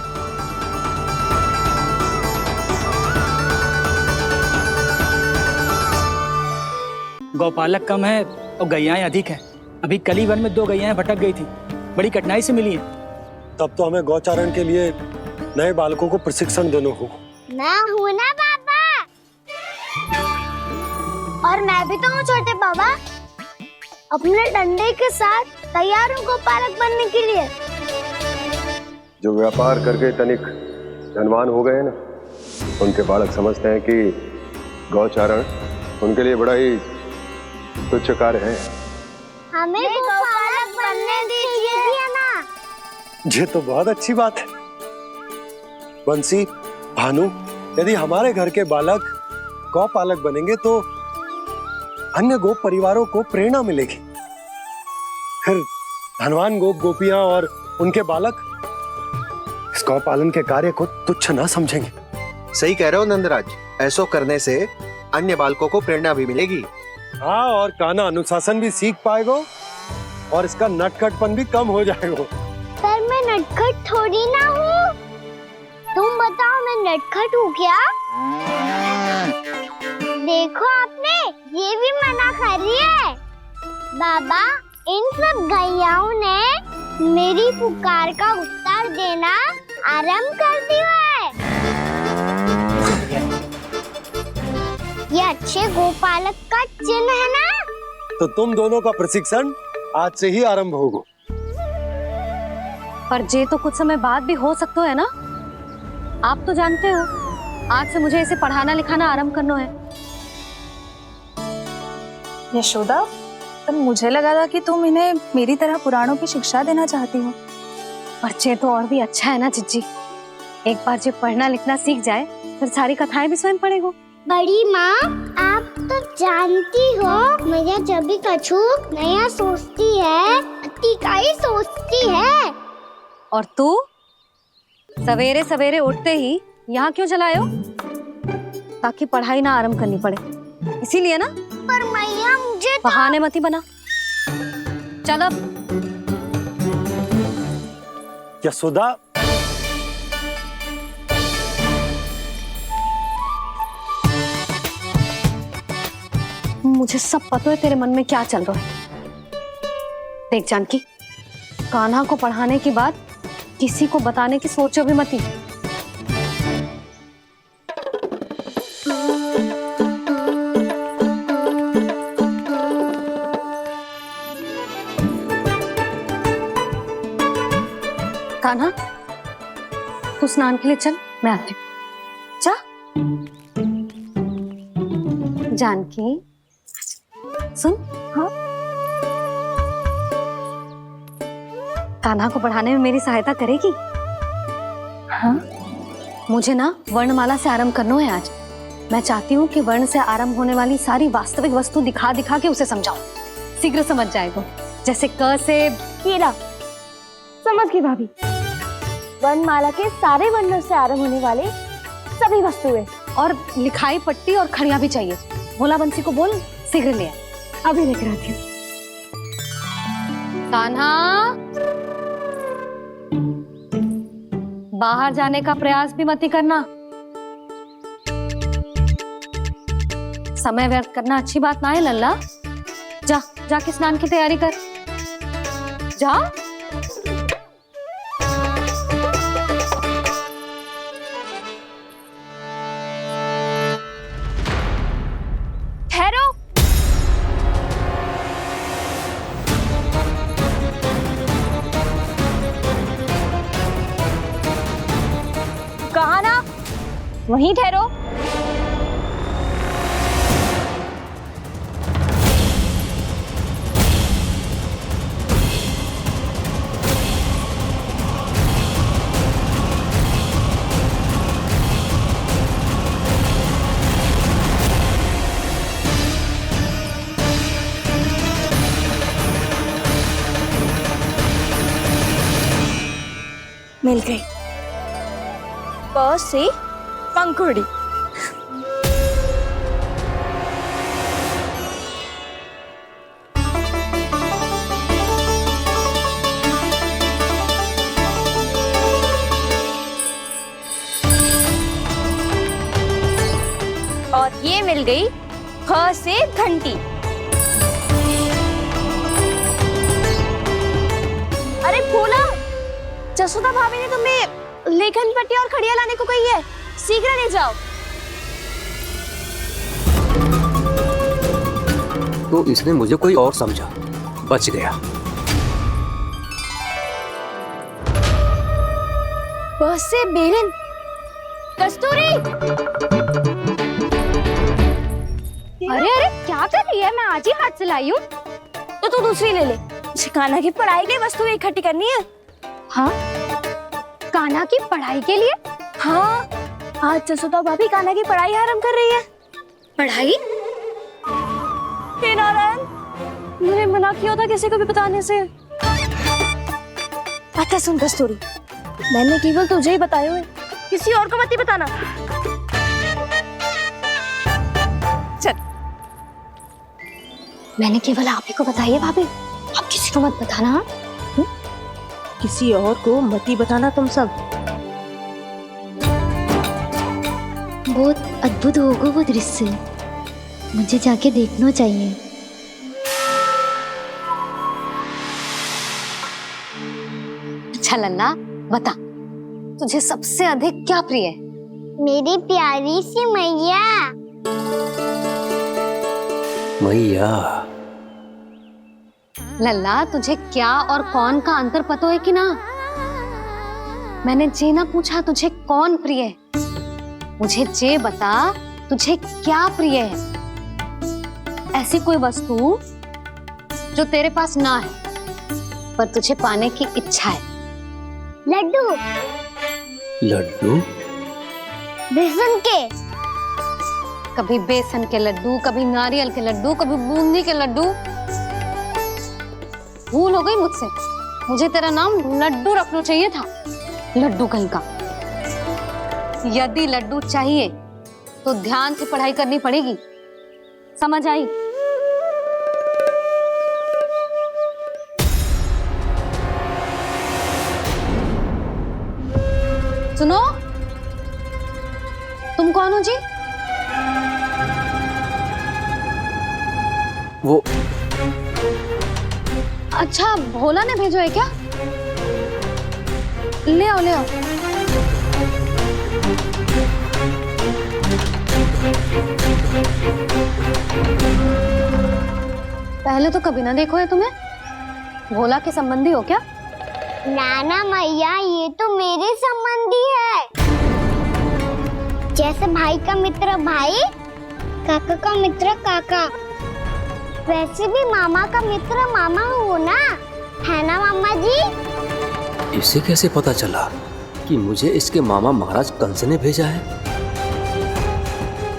गौपालक कम है और गैयाएं अधिक है। अभी कली वन में 2 गैयाएं भटक गई थी, बड़ी कठिनाई से मिली है। तब तो हमें गौचारण के लिए नए बालकों को प्रशिक्षण देना होगा। मैं हूँ ना बाबा, और मैं भी तो हूँ छोटे बाबा। अपने डंडे के साथ तैयार हूँ गोपालक बनने के लिए। जो व्यापार करके तनिक धनवान हो गए ना, उनके बालक समझते हैं कि गौचारण उनके लिए बड़ा ही तुच्छ कार्य है। हमें गोपालक बनने दीजिए ना। ये तो बहुत अच्छी बात है। बंसी, भानु, यदि हमारे घर के बालक गौपालक बनेंगे तो अन्य गोप परिवारों को प्रेरणा मिलेगी। फिर धनवान गोप गोपियां और उनके बालक इस गौपालन के कार्य को तुच्छ ना समझेंगे। सही कह रहे हो नंदराज, ऐसा करने से अन्य बालकों को प्रेरणा भी मिलेगी। हाँ, और कान्हा अनुशासन भी सीख पाएगा और इसका नटखटपन भी कम हो जाएगा। पर मैं नटखट थोड़ी ना हूँ। तुम बताओ, मैं नटखट हूँ क्या? देखो आपने ये भी मना कर रही है। बाबा, इन सब गैयाओं ने मेरी पुकार का उत्तर देना आरंभ कर दिया है। ये अच्छे गोपालक का चिन्ह है ना? तो तुम दोनों का प्रशिक्षण आज से ही आरंभ होगा। पर जे तो कुछ समय बाद भी हो सकता है ना। आप तो जानते हो, आज से मुझे इसे पढ़ाना लिखाना आरंभ करना है। यशोदा, पर मुझे लगा था कि तुम इन्हें मेरी तरह पुराणों की शिक्षा देना चाहती हो। पर जे तो और भी अच्छा है ना जिज्जी। एक बार जब पढ़ना लिखना सीख जाए, फिर सारी कथाएं भी स्वयं पढ़ेगा। बड़ी माँ, आप तो जानती हो मैया जब भी कछु नया सोचती है, अतिका ही सोचती है। और तू सवेरे सवेरे उठते ही यहाँ क्यों चलाए हो? ताकि पढ़ाई ना आरंभ करनी पड़े, इसीलिए ना। पर मैया मुझे बहाने मत ही बना। चल अब। यशोदा, मुझे सब पता है तेरे मन में क्या चल रहा है। देख जानकी, कान्हा को पढ़ाने की बात किसी को बताने की सोचो भी मत ही। कान्हा, तू स्नान के लिए चल, मैं आती हूँ। जा जानकी, सुन। हाँ, कान्हा को पढ़ाने में मेरी सहायता करेगी? हाँ, मुझे ना वर्णमाला से आरंभ करना है आज। मैं चाहती हूँ कि वर्ण से आरंभ होने वाली सारी वास्तविक वस्तु दिखा दिखा के उसे समझाऊं। शीघ्र समझ जाएगा। जैसे क से कीड़ा। समझ गई भाभी। वर्णमाला के सारे वर्णों से आरंभ होने वाले सभी वस्तुएं, और लिखाई पट्टी और खड़िया भी चाहिए। भोला बंसी को बोल शीघ्र ले आए। अभी लेकर आती हूँ। कान्हा, बाहर जाने का प्रयास भी मत ही करना। समय व्यर्थ करना अच्छी बात ना है लल्ला। जा जाके स्नान की तैयारी कर। जा। ठहरो। कहा ना, वहीं ठहरो। मिल गई। प से पंखुड़ी। और ये मिल गई ख से घंटी। अरे भोला, जसोदा भाभी ने तुम्हें लेखन पट्टी और खड़िया लाने को कही है, शीघ्र ले जाओ। तो इसने मुझे कोई और समझा, बच गया। बस से बेलन। कस्तूरी। अरे अरे क्या कर रही है? मैं आज ही हाथ से लाई हूँ। तो तू दूसरी ले ले। कान्हा की पढ़ाई के लिए वस्तु इकट्ठी करनी है। हाँ, कान्हा की पढ़ाई के लिए? हाँ, आज जसोदा भाभी कान्हा की पढ़ाई आरंभ कर रही है। पढ़ाई? हे नारायण, मैंने मना किया था किसी को भी बताने से। अच्छा सुन कस्तूरी, मैंने केवल तुझे ही बताए हुए, किसी और को मत ही बताना। चल। मैंने केवल आप ही को बताई है भाभी, आप किसी को मत बताना। किसी और को मत ही बताना तुम सब। बहुत अद्भुत होगा वो दृश्य, मुझे जाके देखना चाहिए। अच्छा लल्ला, बता तुझे सबसे अधिक क्या प्रिय है? मेरी प्यारी सी मैया। मैया। लल्ला, तुझे क्या और कौन का अंतर पता है कि ना? मैंने जे ना पूछा तुझे कौन प्रिय है, मुझे जे बता तुझे क्या प्रिय है। ऐसी कोई वस्तु जो तेरे पास ना है पर तुझे पाने की इच्छा है। लड्डू। लड्डू? बेसन के। कभी बेसन के लड्डू, कभी नारियल के लड्डू, कभी बूंदी के लड्डू। भूल हो गई मुझसे, मुझे तेरा नाम लड्डू रखना चाहिए था। लड्डू कहीं का। यदि लड्डू चाहिए तो ध्यान से पढ़ाई करनी पड़ेगी, समझ आई? सुनो, तुम कौन हो जी? वो अच्छा, भोला ने भेजो है क्या? ले आओ, ले आओ। पहले तो कभी ना देखो है तुम्हें। भोला के संबंधी हो क्या? नाना मैया, ये तो मेरे संबंधी है। जैसे भाई का मित्र भाई, काका का मित्र काका, वैसे भी मामा का मित्र मामा हो ना, है ना मामा जी? इसे कैसे पता चला कि मुझे इसके मामा महाराज कंस ने भेजा है?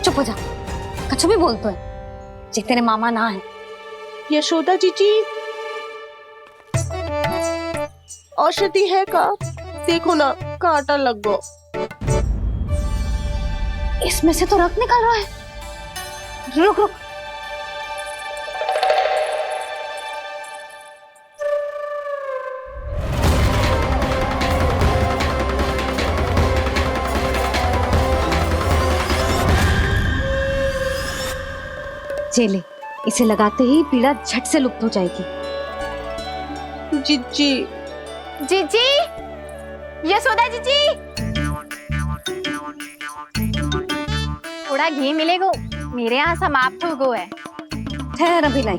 चुप हो जा, कछु भी बोलते है जे तेरे मामा ना है। यशोदा जीजी, औषधि है का? देखो ना, कांटा लग गो। इसमें से तो रक्त निकल रहा है। रुक रुक, चले, इसे लगाते ही पीड़ा झट से लुप्त हो जाएगी। जीजी, जीजी, यशोदा जीजी, थोड़ा घी मिलेगा? मेरे यहाँ समाप्त हो गया है। ठहर अभी लाई।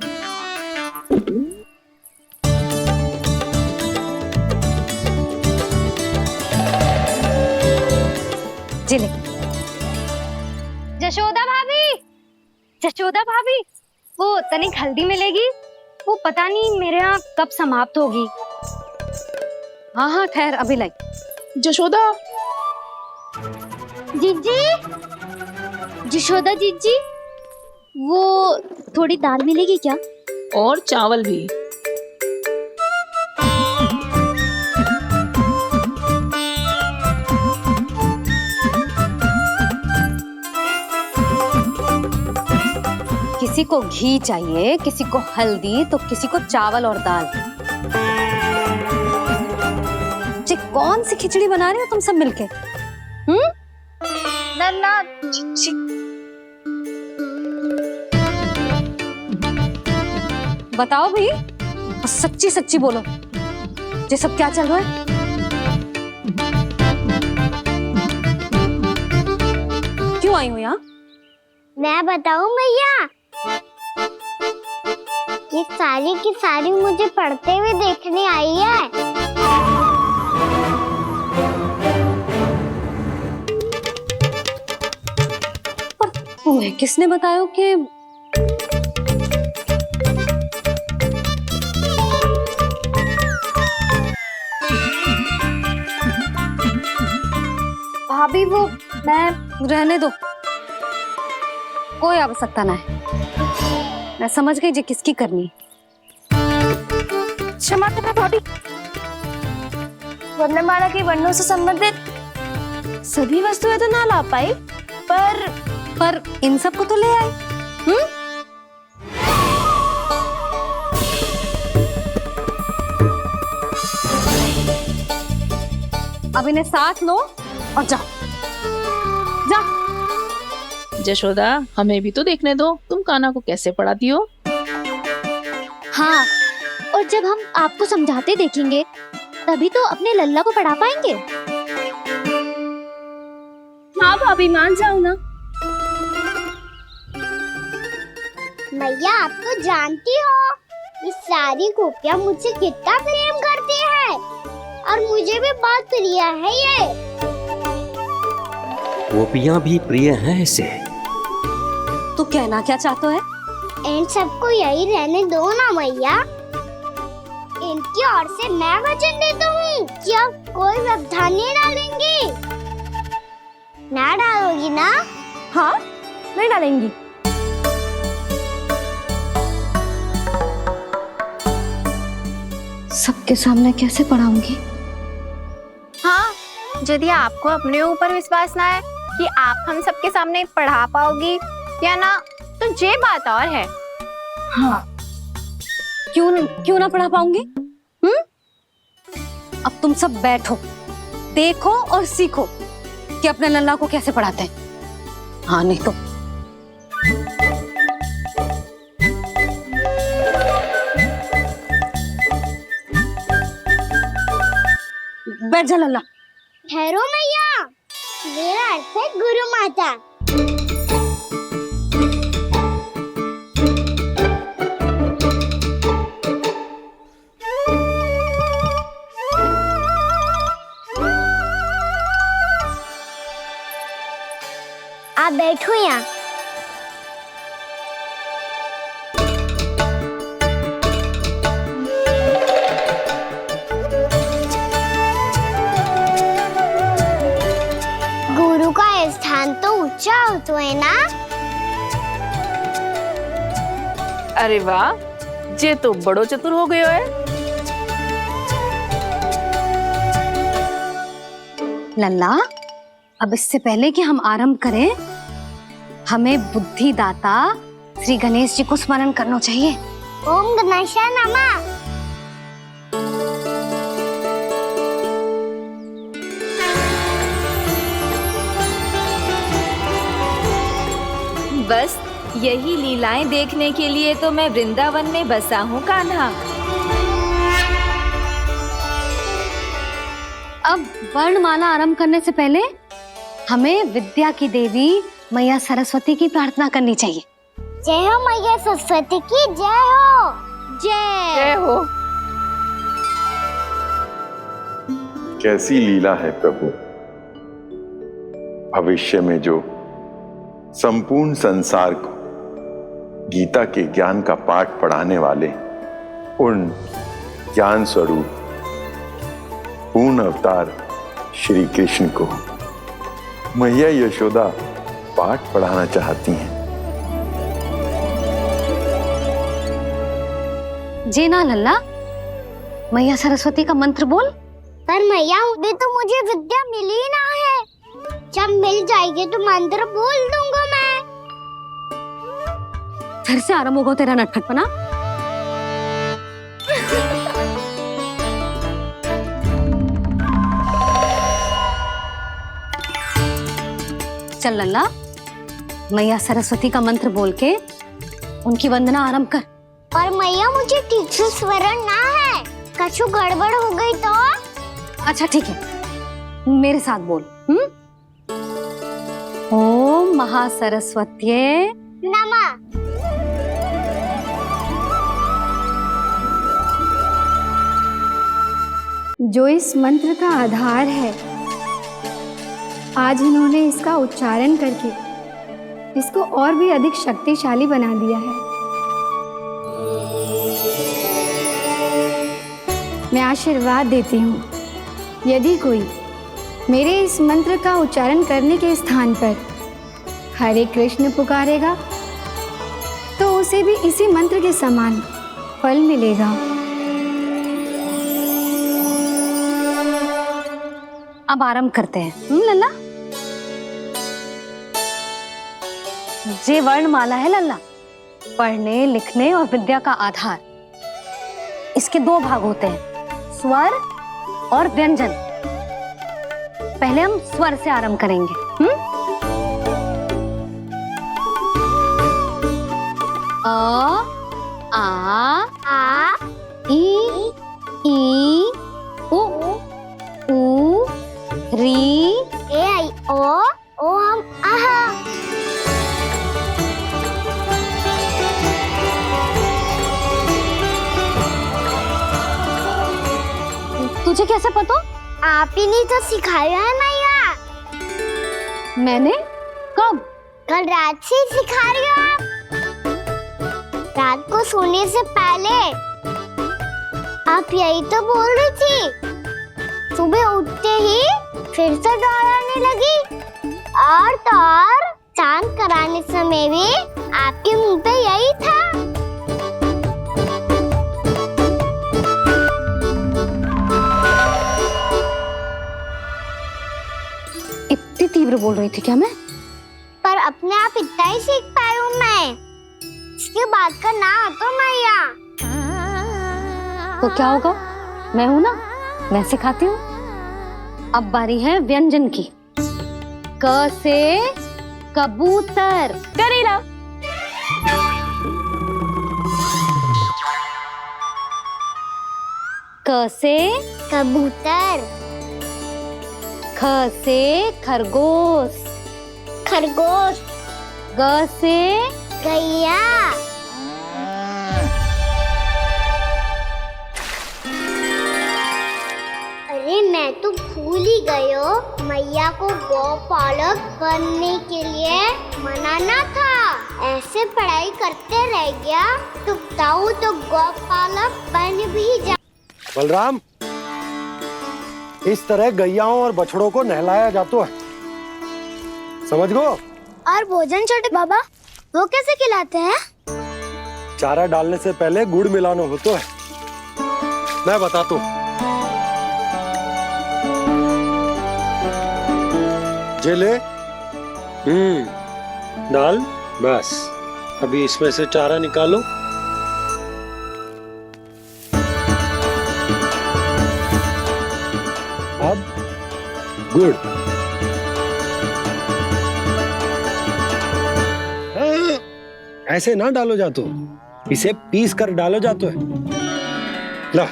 जिले। जशोदा भाभी, जशोदा भाभी, वो तनिक हल्दी मिलेगी? वो पता नहीं मेरे यहाँ कब समाप्त होगी। हाँ हाँ ठहर अभी लाई। जशोदा, जीजी, जशोदा जीजी, वो थोड़ी दाल मिलेगी क्या? और चावल भी। किसी को घी चाहिए, किसी को हल्दी, तो किसी को चावल और दाल। जी कौन सी खिचड़ी बना रहे हो तुम सब मिलके? नन्ना, बताओ भाई, सच्ची सच्ची बोलो, ये सब क्या चल रहा है? क्यों आई हो यहाँ? मैं बताऊं भैया, ये सारी की सारी मुझे पढ़ते हुए देखने आई है। तुम्हें किसने बताया कि भाभी? वो मैं रहने दो, कोई आवश्यकता ना है। मैं समझ गई जी किसकी करनी। क्षमा करना भाभी, वर्णमाला के वर्णों से संबंधित सभी वस्तुएं तो ना ला पाई, पर इन सब को तो ले आए। अब इन्हें साथ लो और जाओ। जा। जशोदा, हमें भी तो देखने दो, तुम कान्हा को कैसे पढ़ाती हो। हाँ, और जब हम आपको समझाते देखेंगे तभी तो अपने लल्ला को पढ़ा पाएंगे। हाँ भाभी, मान जाओ ना। मैया, आप तो जानती हो ये सारी गोपियां मुझसे कितना प्रेम करती है, और मुझे भी बहुत प्रिय है ये। गोपियां भी प्रिय हैं इसे। तू कहना क्या चाहता है? इन सबको यही रहने दो ना मैया। इनकी ओर से मैं वचन देता हूँ कि अब कोई व्यवधान नहीं डालेंगी। ना डालोगी ना? हाँ, नहीं डालेंगी। सबके सामने कैसे पढ़ाऊंगी? हाँ, यदि आपको अपने ऊपर विश्वास ना है कि आप हम सबके सामने पढ़ा पाओगी या ना, तो ये बात और है। हाँ, क्यों ना पढ़ा पाऊंगी? अब तुम सब बैठो, देखो और सीखो कि अपने लल्ला को कैसे पढ़ाते हैं। हाँ, नहीं तो बैठ जा लल्ला। ठहरो मैया, मेरा अर्थ है गुरु माता। तो है ना? अरे वाह, जे तो बड़ो चतुर हो गयो है। लल्ला, अब इससे पहले कि हम आरंभ करें, हमें बुद्धिदाता श्री गणेश जी को स्मरण करना चाहिए। ओम गणेशाय नमः। बस यही लीलाएं देखने के लिए तो मैं वृंदावन में बसा हूँ कान्हा। अब वर्णमाला आरंभ करने से पहले हमें विद्या की देवी मैया सरस्वती की प्रार्थना करनी चाहिए। जय हो मैया सरस्वती की जय हो। जय हो। कैसी लीला है प्रभु। भविष्य में जो संपूर्ण संसार को गीता के ज्ञान का पाठ पढ़ाने वाले उन ज्ञान स्वरूप पूर्ण अवतार श्री कृष्ण को मैया यशोदा पाठ पढ़ाना चाहती हैं। जी ना लल्ला, मैया सरस्वती का मंत्र बोल। पर मैया अभी तो मुझे विद्या मिली ना है। जब मिल जाएगी तो मंत्र बोल दूंगा मैं। फिर से आरंभ होगा तेरा नटखटपना। चल लल्ला, मैया सरस्वती का मंत्र बोल के उनकी वंदना आरंभ कर। पर मैया मुझे ठीक से स्मरण ना है, कछु गड़बड़ हो गई तो? अच्छा ठीक है, मेरे साथ बोल। ओम महासरस्वत्यै नमः। जो इस मंत्र का आधार है, आज इन्होंने इसका उच्चारण करके इसको और भी अधिक शक्तिशाली बना दिया है। मैं आशीर्वाद देती हूँ, यदि कोई मेरे इस मंत्र का उच्चारण करने के स्थान पर हरे कृष्ण पुकारेगा तो उसे भी इसी मंत्र के समान फल मिलेगा। अब आरंभ करते हैं। लल्ला, जे वर्णमाला है लल्ला, पढ़ने लिखने और विद्या का आधार। इसके दो भाग होते हैं, स्वर और व्यंजन। पहले हम स्वर से आरंभ करेंगे। अ, आ, ई, उ, री, ए आई ओ हम आहा। तुझे कैसे पता? आप ही नहीं तो सिखाया है मैया। मैंने? कब? कल रात से सिखा रही हो आप। रात को सोने से पहले आप यही तो बोल रही थी। सुबह उठते ही फिर से दोहराने लगी, और तो और चांद कराने समय भी आपके मुंह पे यही था। इतनी तीव्र बोल रही थी क्या मैं? पर अपने आप इतना ही सीख पाई हूँ मैं। इसके बाद का ना तो मैया। तो क्या होगा? मैं हूं ना, मैं सिखाती हूँ। अब बारी है व्यंजन की। क से कबूतर। करेला। क से कबूतर। ख से खरगोश। खरगोश। ग से गैया। अरे मैं तो भूल ही गयो, मैया को गौपालक बनने के लिए मनाना था। ऐसे पढ़ाई करते रह गया तो ताऊ तो गौपालक बन भी जा। बलराम, इस तरह गैयाओं और बछड़ों को नहलाया जाता है, समझ गो? और भोजन छोटे बाबा वो कैसे खिलाते हैं? चारा डालने से पहले गुड़ मिलाना होता है। मैं बताता हूँ। जे ले डाल, बस अभी इसमें से चारा निकालो। अब गुड़, ऐसे ना डालो जातो, इसे पीस कर डालो जातो है। ला,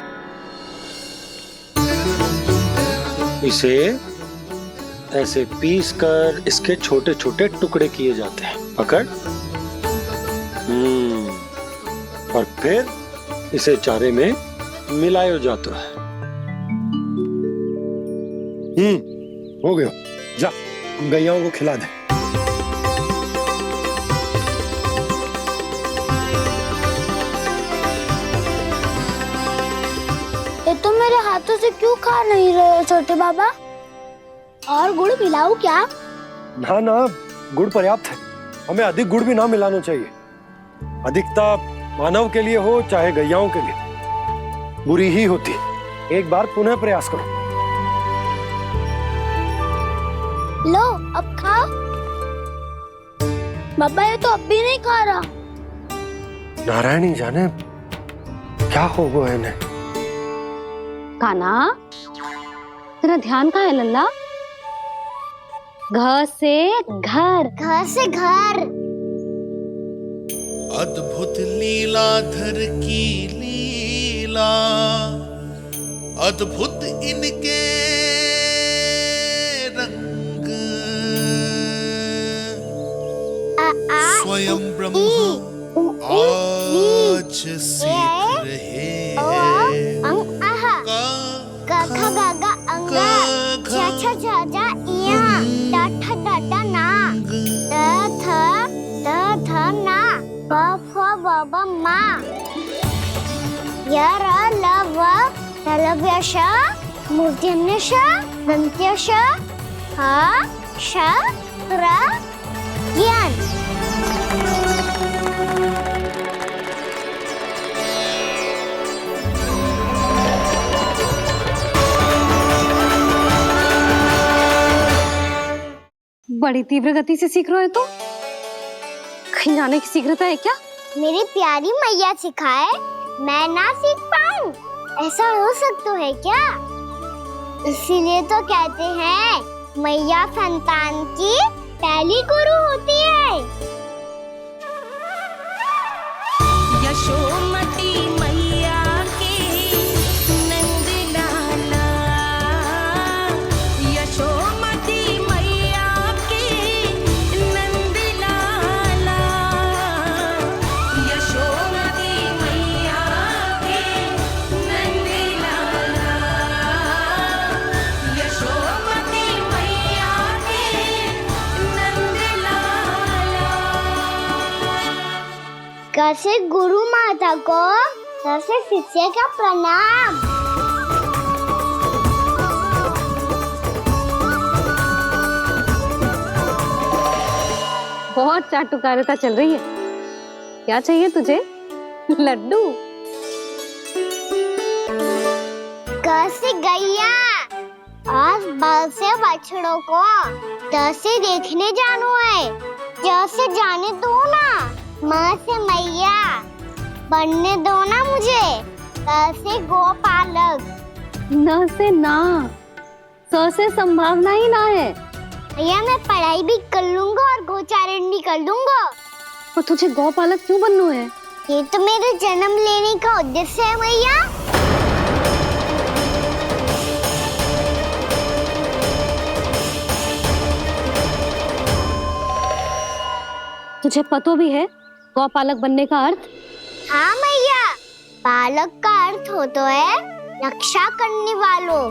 इसे ऐसे पीस कर इसके छोटे छोटे टुकड़े किए जाते हैं। पकड़। और फिर इसे चारे में मिलाया जाता है। हो गया, जा गैयाओं को खिला दे। ये तो मेरे हाथों से क्यों खा नहीं रहे हो छोटे बाबा? और गुड़ मिलाऊं क्या? ना ना, गुड़ पर्याप्त है। हमें अधिक गुड़ भी ना मिलाना चाहिए। अधिकता मानव के लिए हो चाहे गैयाओं के लिए बुरी ही होती। एक बार पुनः प्रयास करो। लो अब खाओ। बाबा ये तो अब भी नहीं खा रहा। नारायणी जाने क्या हो गया इन्हें। काना, तेरा ध्यान कहाँ है लल्ला? घर से घर, घर से घर। अद्भुत लीलाधर की लीला, अद्भुत इनके रंग, स्वयं ब्रह्मा आज सीख रहे हैं। गा गा गा अंगा, छा छा छा जा इया, टा ठा टा टा ना, ता था ना, बा फा बाबा मा, या रा ला वा, तलव्यशा, मूर्त्यन्यशा, दंत्यशा, हा शा रा ज्ञान। बड़ी तीव्र गति से सीख रहे हो तो कहीं जाने की शीघ्रता है क्या? मेरी प्यारी मैया सिखाए, मैं ना सीख पाऊं, ऐसा हो सकता है क्या? इसीलिए तो कहते हैं मैया संतान की पहली गुरु होती है। यशोमती मैया के नंद लाला, यशोमती मैया के नंद लाला, यशोमती मैया के नंद लाला, यशोमती मैया के नंद लाला। कैसे गुरु माता को, कैसे शिष्य का प्रणाम। बहुत चाटुकारिता चल रही है। क्या चाहिए तुझे? लड्डू? कैसे गैया आज बाल से बछड़ों को कैसे देखने जानो है, जैसे जाने दो ना, माँ से मैया बनने दो ना मुझे, कैसे गोपालक। न से ना, स से संभावना ही ना है। भैया मैं पढ़ाई भी कर लूंगा और गोचारण भी कर लूंगा। और तुझे गौपालक क्यों बनना है? ये तो मेरे जन्म लेने का उद्देश्य है भैया। तुझे पता भी है गौपालक बनने का अर्थ? हाँ मैया, पालक का अर्थ होता है रक्षा करने वालों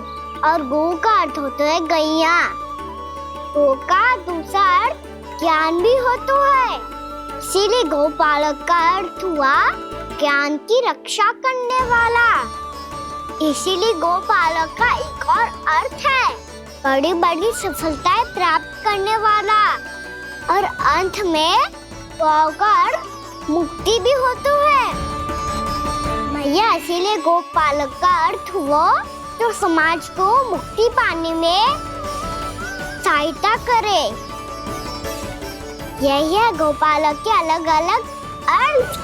और गौ का अर्थ होता है गैया। गौ का दूसरा अर्थ ज्ञान भी होता है, इसीलिए गौपालक का अर्थ हुआ ज्ञान की रक्षा करने वाला। इसीलिए गौपालक का एक और अर्थ है बड़ी बड़ी सफलताएं प्राप्त करने वाला। और अंत में गौकर मुक्ति भी होती है। मैया इसीलिए गोपालक का अर्थ हुआ जो समाज को मुक्ति पाने में सहायता करे। यही है गोपालक के अलग अलग अर्थ।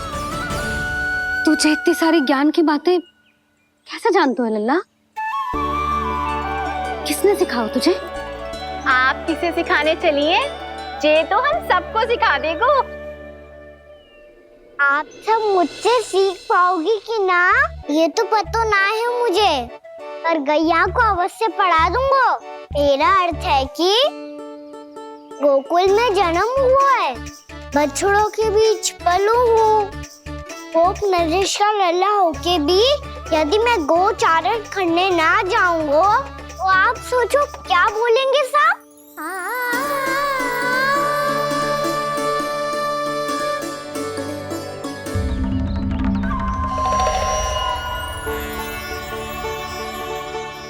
तुझे इतनी सारी ज्ञान की बातें कैसे जानते हो लल्ला? किसने सिखाओ तुझे? आप किसे सिखाने चलिए? जे तो हम सबको सिखा देगो। आप सब मुझसे सीख पाओगी कि ना ये तो पता ना है मुझे, पर गैया को अवश्य पढ़ा दूंगा। मेरा अर्थ है कि गोकुल में जन्म हुआ है, बछड़ों के बीच पलू हूँ, गोप नरेश का लल्ला होके भी यदि मैं गोचारण करने ना जाऊंगा तो आप सोचो क्या बोलेंगे साहब?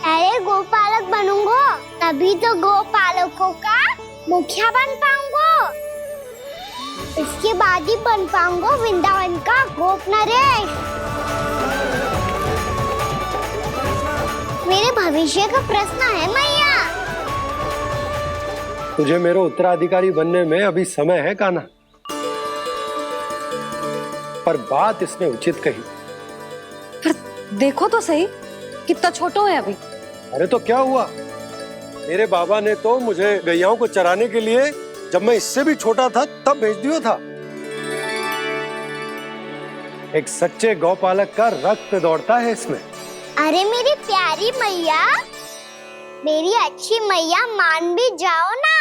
अरे गोपालक बनूंगा तभी तो गोपालकों का मुखिया बन पाऊंगा। इसके बाद ही बन पाऊंगा वृंदावन का गोप नरेश। मेरे भविष्य का प्रश्न है मैया। तुझे मेरे उत्तराधिकारी बनने में अभी समय है कान्हा, पर बात इसने उचित कही। पर देखो तो सही, कितना छोटा है अभी। अरे तो क्या हुआ, मेरे बाबा ने तो मुझे गैयाओं को चराने के लिए जब मैं इससे भी छोटा था तब भेज दिया था। एक सच्चे गौपालक का रक्त दौड़ता है इसमें। अरे मेरी प्यारी मैया, मेरी अच्छी मैया, मान भी जाओ ना।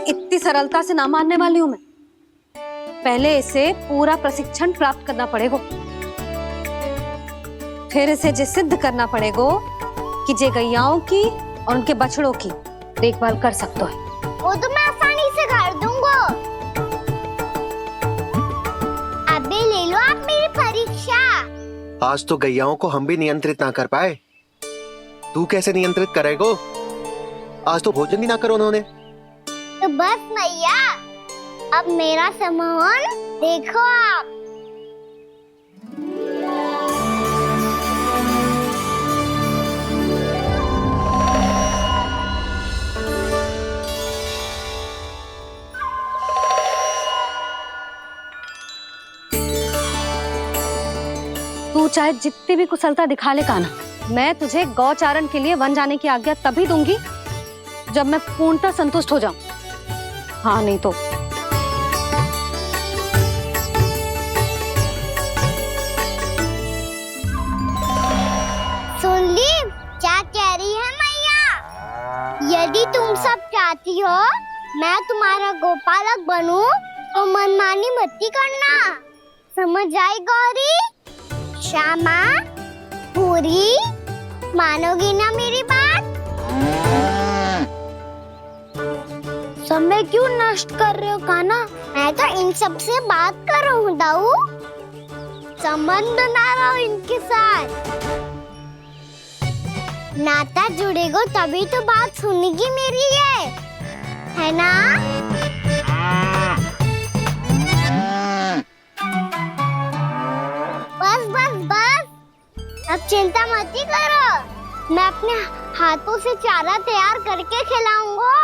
इतनी सरलता से ना मानने वाली हूं मैं। पहले इसे पूरा प्रशिक्षण प्राप्त करना पड़ेगा, फिर इसे जे सिद्ध करना पड़ेगा कि जे गैयाओं की और उनके बछड़ों की देखभाल कर सकता है। वो तो मैं आसानी से कर दूंगा। अबे ले लो आप मेरी परीक्षा। आज तो गैयाओं को हम भी नियंत्रित ना कर पाए, तू कैसे नियंत्रित करेगो? आज तो भोजन भी ना करो उन्होंने। तो बस मैया, अब मेरा सम्मान देखो आप। तू चाहे जितनी भी कुशलता दिखा ले कान्हा, मैं तुझे गौचारण के लिए वन जाने की आज्ञा तभी दूंगी जब मैं पूर्णतः संतुष्ट हो जाऊं। हाँ नहीं तो सुन ली क्या कह रही है मैया? यदि तुम सब चाहती हो मैं तुम्हारा गोपालक बनूं तो मनमानी मत करना, समझ आई गौरी? श्यामा, पूरी, मानोगी ना मेरी बात? समय क्यों नष्ट कर रहे हो कान्हा? मैं तो इन सब से बात कर रहा हूँ दाऊ, संबंध बना रहा हूँ इनके साथ। नाता जुड़ेगा तभी तो बात सुनेगी मेरी है ना? बस बस बस, अब चिंता मत ही करो, मैं अपने हाथों से चारा तैयार करके खिलाऊंगा।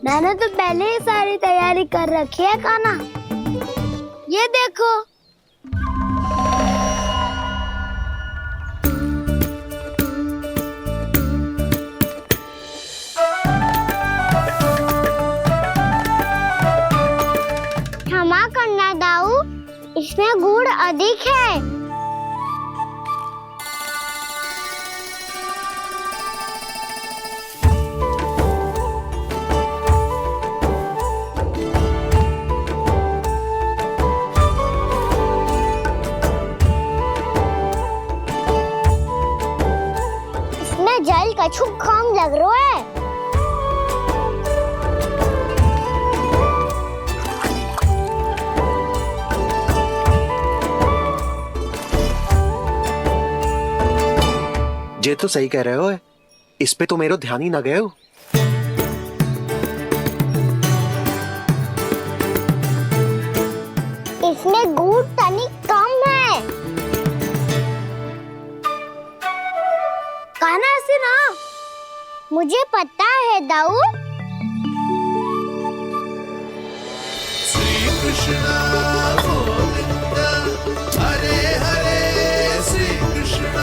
मैंने तो पहले ही सारी तैयारी कर रखी है कान्हा, ये देखो। क्षमा करना दाऊ, इसमें गुड़ अधिक है। इसमें जल कछु कम लग रहा है। जे तो सही कह रहे हो, इस पे तो मेरो ध्यान ही ना गए हो। इसमें गुड़ तनिक कम है। कहना ऐसे ना, मुझे पता है दाऊ। श्री कृष्ण गोविंद हरे हरे, श्री कृष्ण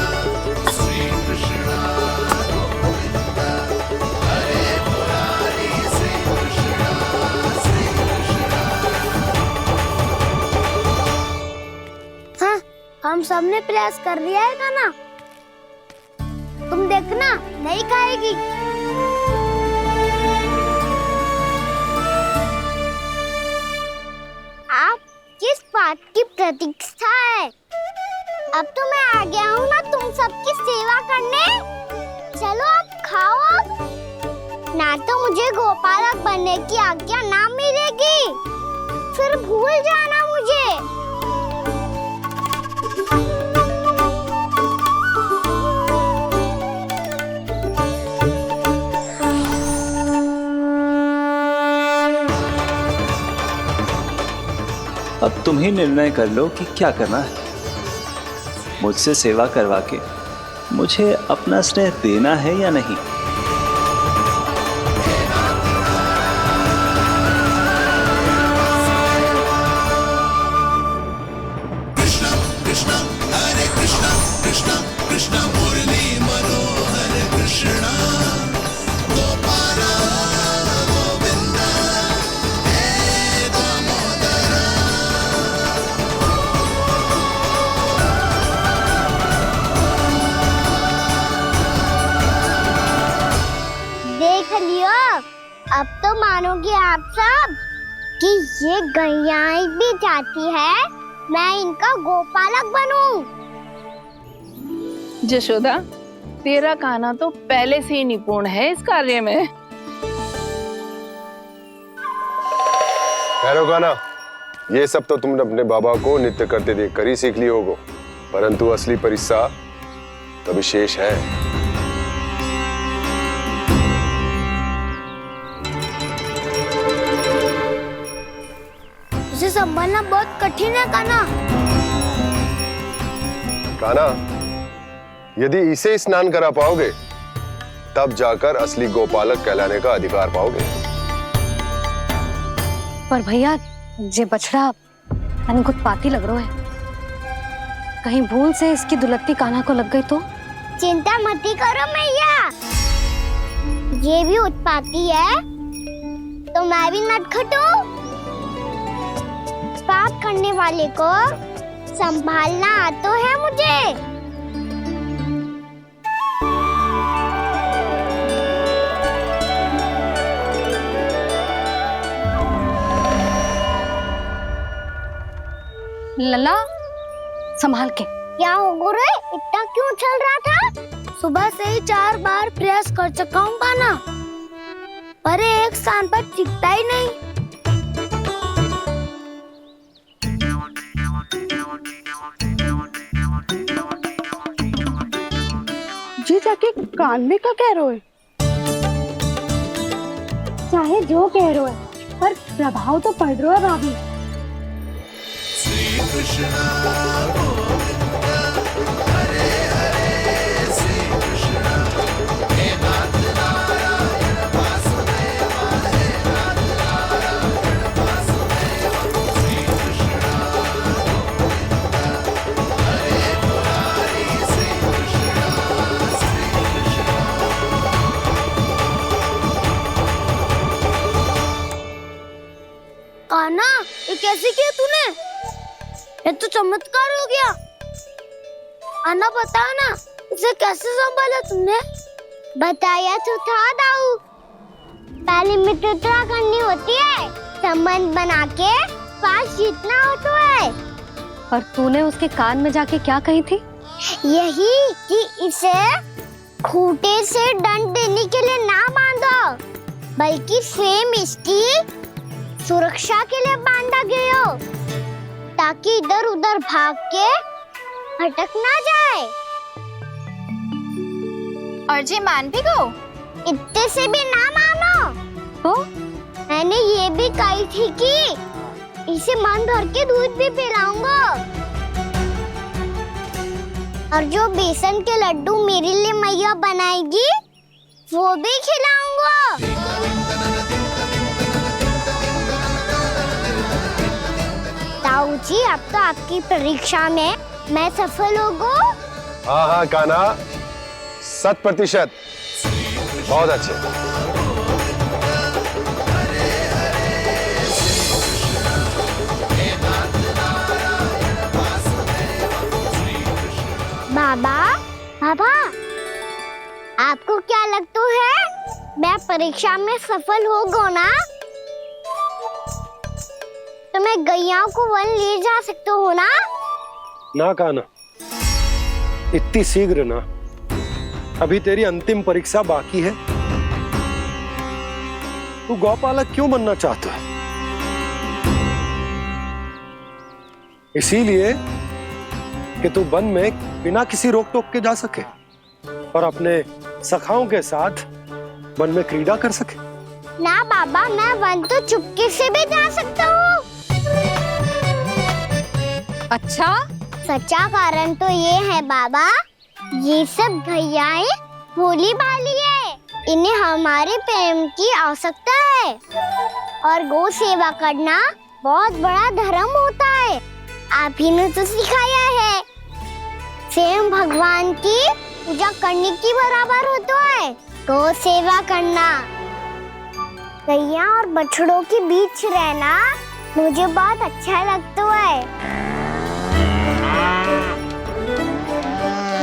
गोविंद हरे मुरारी, श्री कृष्ण। हाँ, हम सबने प्रयास कर दिया है खाना। तुम देखना नहीं खाएगी। आप किस बात की प्रतीक्षा है? अब तो मैं आ गया हूँ ना तुम सबकी सेवा करने। चलो अब खाओ अब। ना तो मुझे गोपालक बनने की आज्ञा ना मिलेगी, फिर भूल जाना मुझे। अब तुम ही निर्णय कर लो कि क्या करना है। मुझसे सेवा करवा के मुझे अपना स्नेह देना है या नहीं। कृष्ण कृष्ण हरे कृष्ण, कृष्ण कृष्ण मुरली मनोहर कृष्ण, गोपाल गोविंद हे दामोदर। देख लियो, अब तो मानोगे आप सब कि ये गैयाएं भी चाहती है मैं इनका गोपालक बनूं। जशोदा, तेरा कान्हा तो पहले से ही निपुण है इस कार्य में। खैर होगा ना, ये सब तो तुमने अपने बाबा को नृत्य करते देख कर ही सीख ली होगो, परंतु असली परिस्सा तो विशेष है। उसे संभालना बहुत कठिन है कान्हा। कान्हा, यदि इसे स्नान करा पाओगे तब जाकर असली गोपालक कहलाने का अधिकार पाओगे। पर भैया, जे बछड़ा तनिक उत्पाती लग रहा है। कहीं भूल से इसकी दुलत्ती कान्हा को लग गई तो? चिंता मती करो मैया, ये भी उत्पाती है तो मैं भी नटखट हूँ। पाप करने वाले को संभालना आता है मुझे। लला, संभाल के। क्या हो गुरु, इतना क्यों चल रहा था? सुबह से ही 4 बार प्रयास कर चुका हूँ कान्हा, पर एक स्थान पर टिकता ही नहीं। जी जाके कान में क्या कह रहे हो? चाहे जो कह रहे हो, पर प्रभाव तो पड़ रहा है भाभी। श्री कृष्ण गोविंद हरे हरे, श्री कृष्ण हे नाथ नारायण वासुदेव, हे नाथ नारायण वासुदेव, श्री कृष्ण गोविंद हरे मुरारी, श्री कृष्ण कान्हा, ये कैसे किया तूने? ये तो चमत्कार हो गया। अन्ना बता ना, इसे कैसे संभाला तुमने? बताया तो था दाऊ, पहले मित्रता करनी होती है, संबंध बना के पास जीतना होता है। और तूने उसके कान में जाके क्या कही थी? यही कि इसे खूंटे से दंड देने के लिए ना बांधो, बल्कि स्वयं इसकी सुरक्षा के लिए बांधा गया हो, ताकि इधर उधर भाग के भटक ना जाए। और जी मान भी गो। इतने से भी ना मानो तो मैंने ये भी कही थी कि इसे मन भर के दूध भी पिलाऊंगा और जो बेसन के लड्डू मेरे लिए मैया बनाएगी वो भी खिलाऊंगा। ताऊ जी, अब तो आपकी परीक्षा में मैं सफल होगा। हाँ हाँ कान्हा, 100%। बहुत अच्छे। बाबा, बाबा, आपको क्या लगता है मैं परीक्षा में सफल होगा ना? तो मैं गैया को वन ले जा सकता हूँ ना? ना कान्हा, इतनी शीघ्र ना। अभी तेरी अंतिम परीक्षा बाकी है। तू गौपालक क्यों बनना चाहता है? इसीलिए कि तू वन में बिना किसी रोक टोक के जा सके और अपने सखाओं के साथ वन में क्रीड़ा कर सके। ना बाबा, मैं वन तो चुपके से भी जा सकता हूँ। अच्छा, सच्चा कारण तो ये है बाबा, ये सब भैयाएं भोली भाली है, इन्हें हमारे प्रेम की आवश्यकता है और गौ सेवा करना बहुत बड़ा धर्म होता है। आप ही ने तो सिखाया है, स्वयं भगवान की पूजा करने की बराबर होता है गौ सेवा करना। गैया और बछड़ों के बीच रहना मुझे बहुत अच्छा लगता है।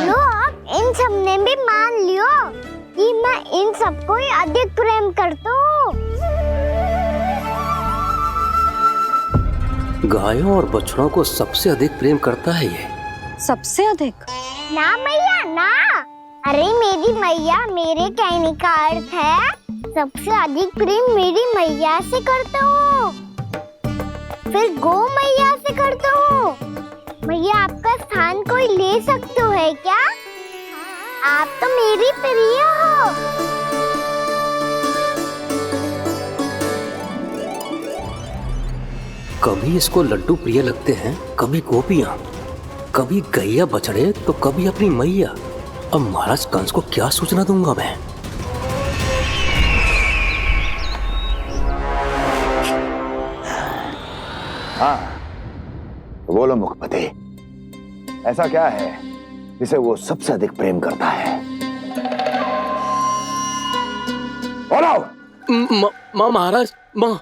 लो, अब इन सब ने भी मान लियो कि मैं इन सबको ही अधिक प्रेम करता हूँ। गायों और बछड़ों को सबसे अधिक प्रेम करता है ये। सबसे अधिक? ना मैया ना, अरे मेरी मैया, मेरे कहने का अर्थ है सबसे अधिक प्रेम मेरी मैया से करता हूँ, फिर गौ मैया से करता हूँ। मैया, आपका स्थान कोई ले सकते है क्या? आप तो मेरी प्रिय हो। कभी इसको लड्डू प्रिय लगते हैं, कभी गोपियां, कभी गैया बछड़े, तो कभी अपनी मैया। अब महाराज कंस को क्या सूचना दूंगा मैं? हाँ, बोलो मुखपति, ऐसा क्या है जिसे वो सबसे अधिक प्रेम करता है? बोलो। माँ महाराज, माँ।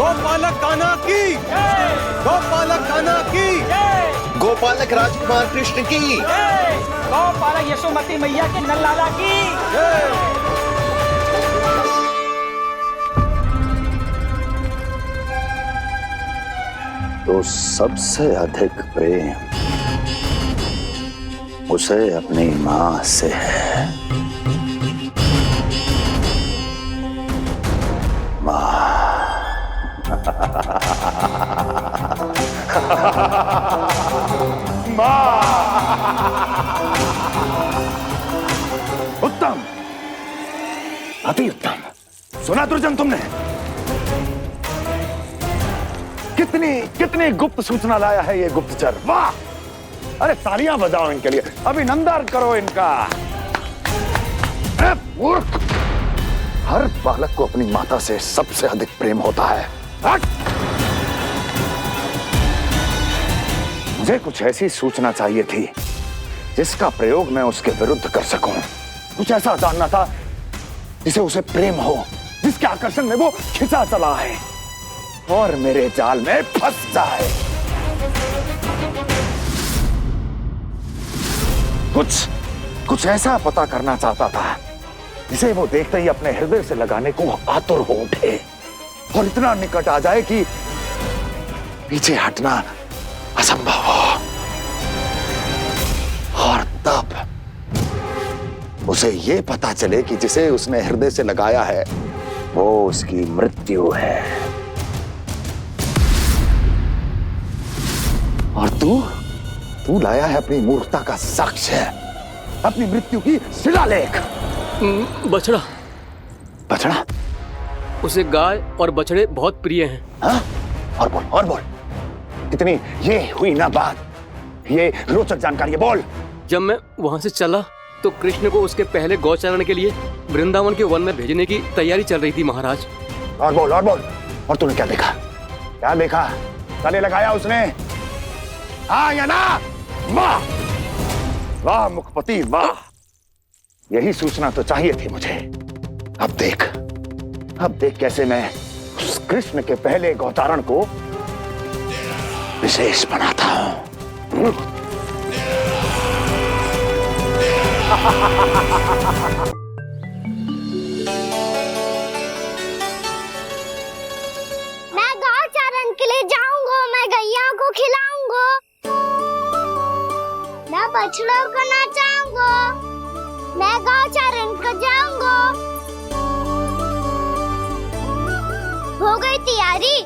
गोपालक कान्हा की, गोपालक कान्हा की, गोपालक राजकुमार कृष्ण की, गौपालक यशोमती मैया के नल लाला की। तो सबसे अधिक प्रेम उसे अपनी माँ से है। माँ। उत्तम, अति उत्तम। सुना दुर्जन तुमने? कितनी कितनी गुप्त सूचना लाया है ये गुप्तचर। वाह! अरे तालियां बजाओ इनके लिए, अभिनंदन करो इनका। मूर्ख! हर बालक को अपनी माता से सबसे अधिक प्रेम होता है। मुझे कुछ ऐसी सूचना चाहिए थी जिसका प्रयोग मैं उसके विरुद्ध कर सकूं। कुछ ऐसा जानना था जिसे उसे प्रेम हो, जिसके आकर्षण में वो खिंचा चला है और मेरे जाल में फंस जाए। कुछ ऐसा पता करना चाहता था जिसे वो देखते ही अपने हृदय से लगाने को आतुर हो उठे और इतना निकट आ जाए कि पीछे हटना असंभव हो। और तब उसे ये पता चले कि जिसे उसने हृदय से लगाया है वो उसकी मृत्यु है। और तू लाया है अपनी मूर्खता का साक्ष्य, अपनी मृत्यु की शिलालेख। बछड़ा। बछड़ा? उसे गाय और बछड़े बहुत प्रिय हैं। हाँ? और बोल। इतनी ये हुई ना बात, ये रोचक जानकारी है, बोल। जब मैं वहां से चला तो कृष्ण को उसके पहले गौचारण के लिए वृंदावन के वन में भेजने की तैयारी चल रही थी महाराज। और बोल। और तूने क्या देखा? गले लगाया उसने? हाँ या ना? वाह मुखपति वाह, यही सूचना तो चाहिए थी मुझे। अब देख कैसे मैं उस कृष्ण के पहले गौतारण को विशेष बनाता हूं। मैं गौचारण के लिए जाऊंगा, मैं गैया को खिलाऊंगा, मैं बछड़ों को नचाऊंगा, मैं गौचारण को जाऊंगा। हो गई तैयारी,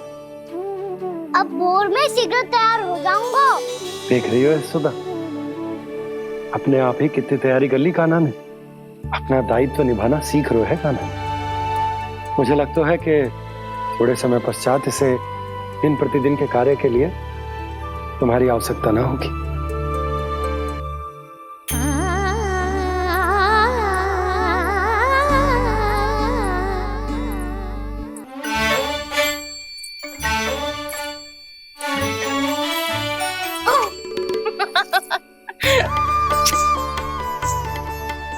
अब भोर में शीघ्र तैयार हो जाऊंगा। देख रही हो सुधा, अपने आप ही कितनी तैयारी कर ली कान्हा ने। अपना दायित्व निभाना सीख रहे है कान्हा। मुझे लगता है कि थोड़े समय पश्चात इसे दिन प्रतिदिन के कार्य के लिए तुम्हारी आवश्यकता ना होगी।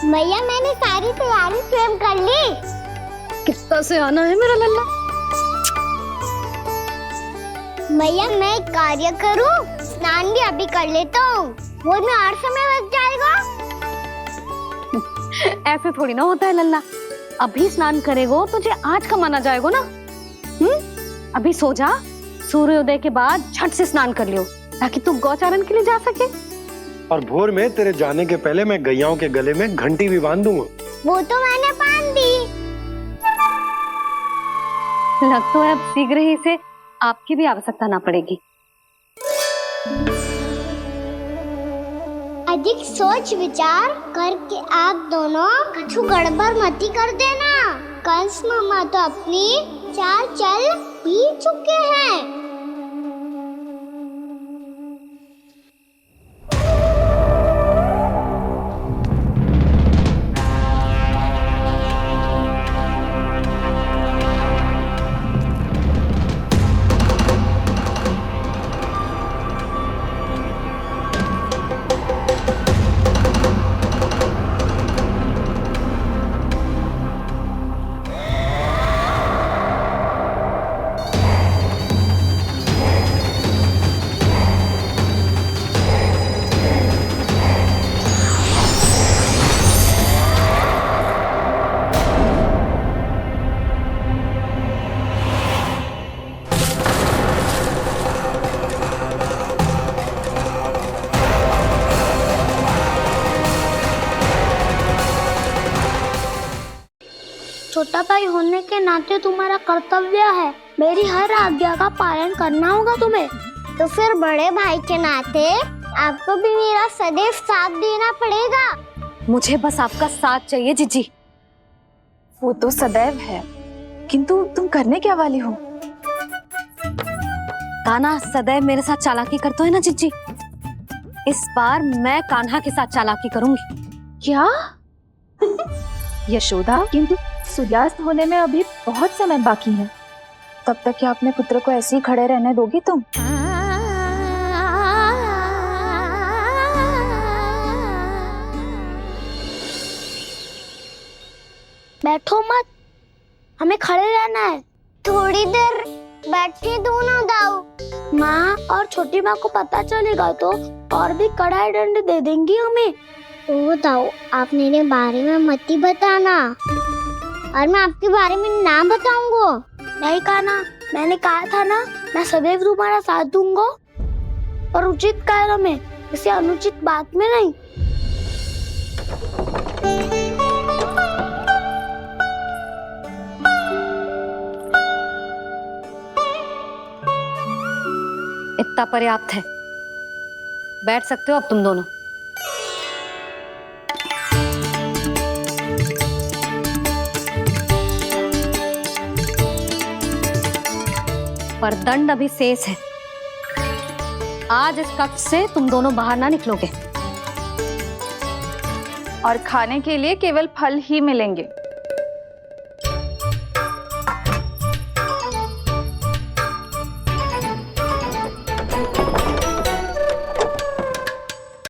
भैया मैंने सारी तैयारी स्वयं कर ली। कितना से आना है मेरा लल्ला? भैया मैं एक कार्य करूं, स्नान भी अभी कर लेता हूँ, वो में और समय लग जाएगा। ऐसे थोड़ी ना होता है लल्ला, अभी स्नान करेगो तुझे आज कमाना जाएगो ना। अभी सो जा, सूर्योदय के बाद झट से स्नान कर लियो ताकि तू गौचारण के लिए जा सके। और भोर में तेरे जाने के पहले मैं गैयाओं के गले में घंटी भी बांध दूंगा। वो तो मैंने बांध दी। लग तो है अब शीघ्र ही से आपकी भी आवश्यकता ना पड़ेगी। अधिक सोच विचार करके आप दोनों कछु गड़बड़ मती कर देना। कंस मामा तो अपनी चाल चल ही चुके हैं। छोटा भाई होने के नाते तुम्हारा कर्तव्य है, मेरी हर आज्ञा का पालन करना होगा तुम्हें। तो फिर बड़े भाई के नाते आपको भी मेरा सदैव साथ देना पड़ेगा। मुझे बस आपका साथ चाहिए जीजी। वो तो सदैव है, किंतु तुम करने क्या वाली हो? कान्हा सदैव मेरे साथ चालाकी करते है ना जीजी, इस बार मैं कान्हा के साथ चालाकी करूंगी। क्या? यशोदा, किंतु सूर्यास्त होने में अभी बहुत समय बाकी है, तब तक क्या अपने पुत्र को ऐसे ही खड़े रहने दोगी तुम? बैठो मत, हमें खड़े रहना है। थोड़ी देर बैठे दो ना दाऊ। माँ और छोटी माँ को पता चलेगा तो और भी कड़ा दंड दे देंगी हमें। ओ दाऊ, आप मेरे बारे में मत ही बताना, और मैं आपके बारे में ना बताऊंगा। नहीं कान्हा, मैंने कहा था ना, मैं सदैव तुम्हारा साथ दूंगा, और उचित कार्य में, इसे अनुचित बात में नहीं। इतना पर्याप्त है। बैठ सकते हो अब तुम दोनों। पर दंड अभी शेष है। आज इस कक्ष से तुम दोनों बाहर ना निकलोगे। और खाने के लिए केवल फल ही मिलेंगे।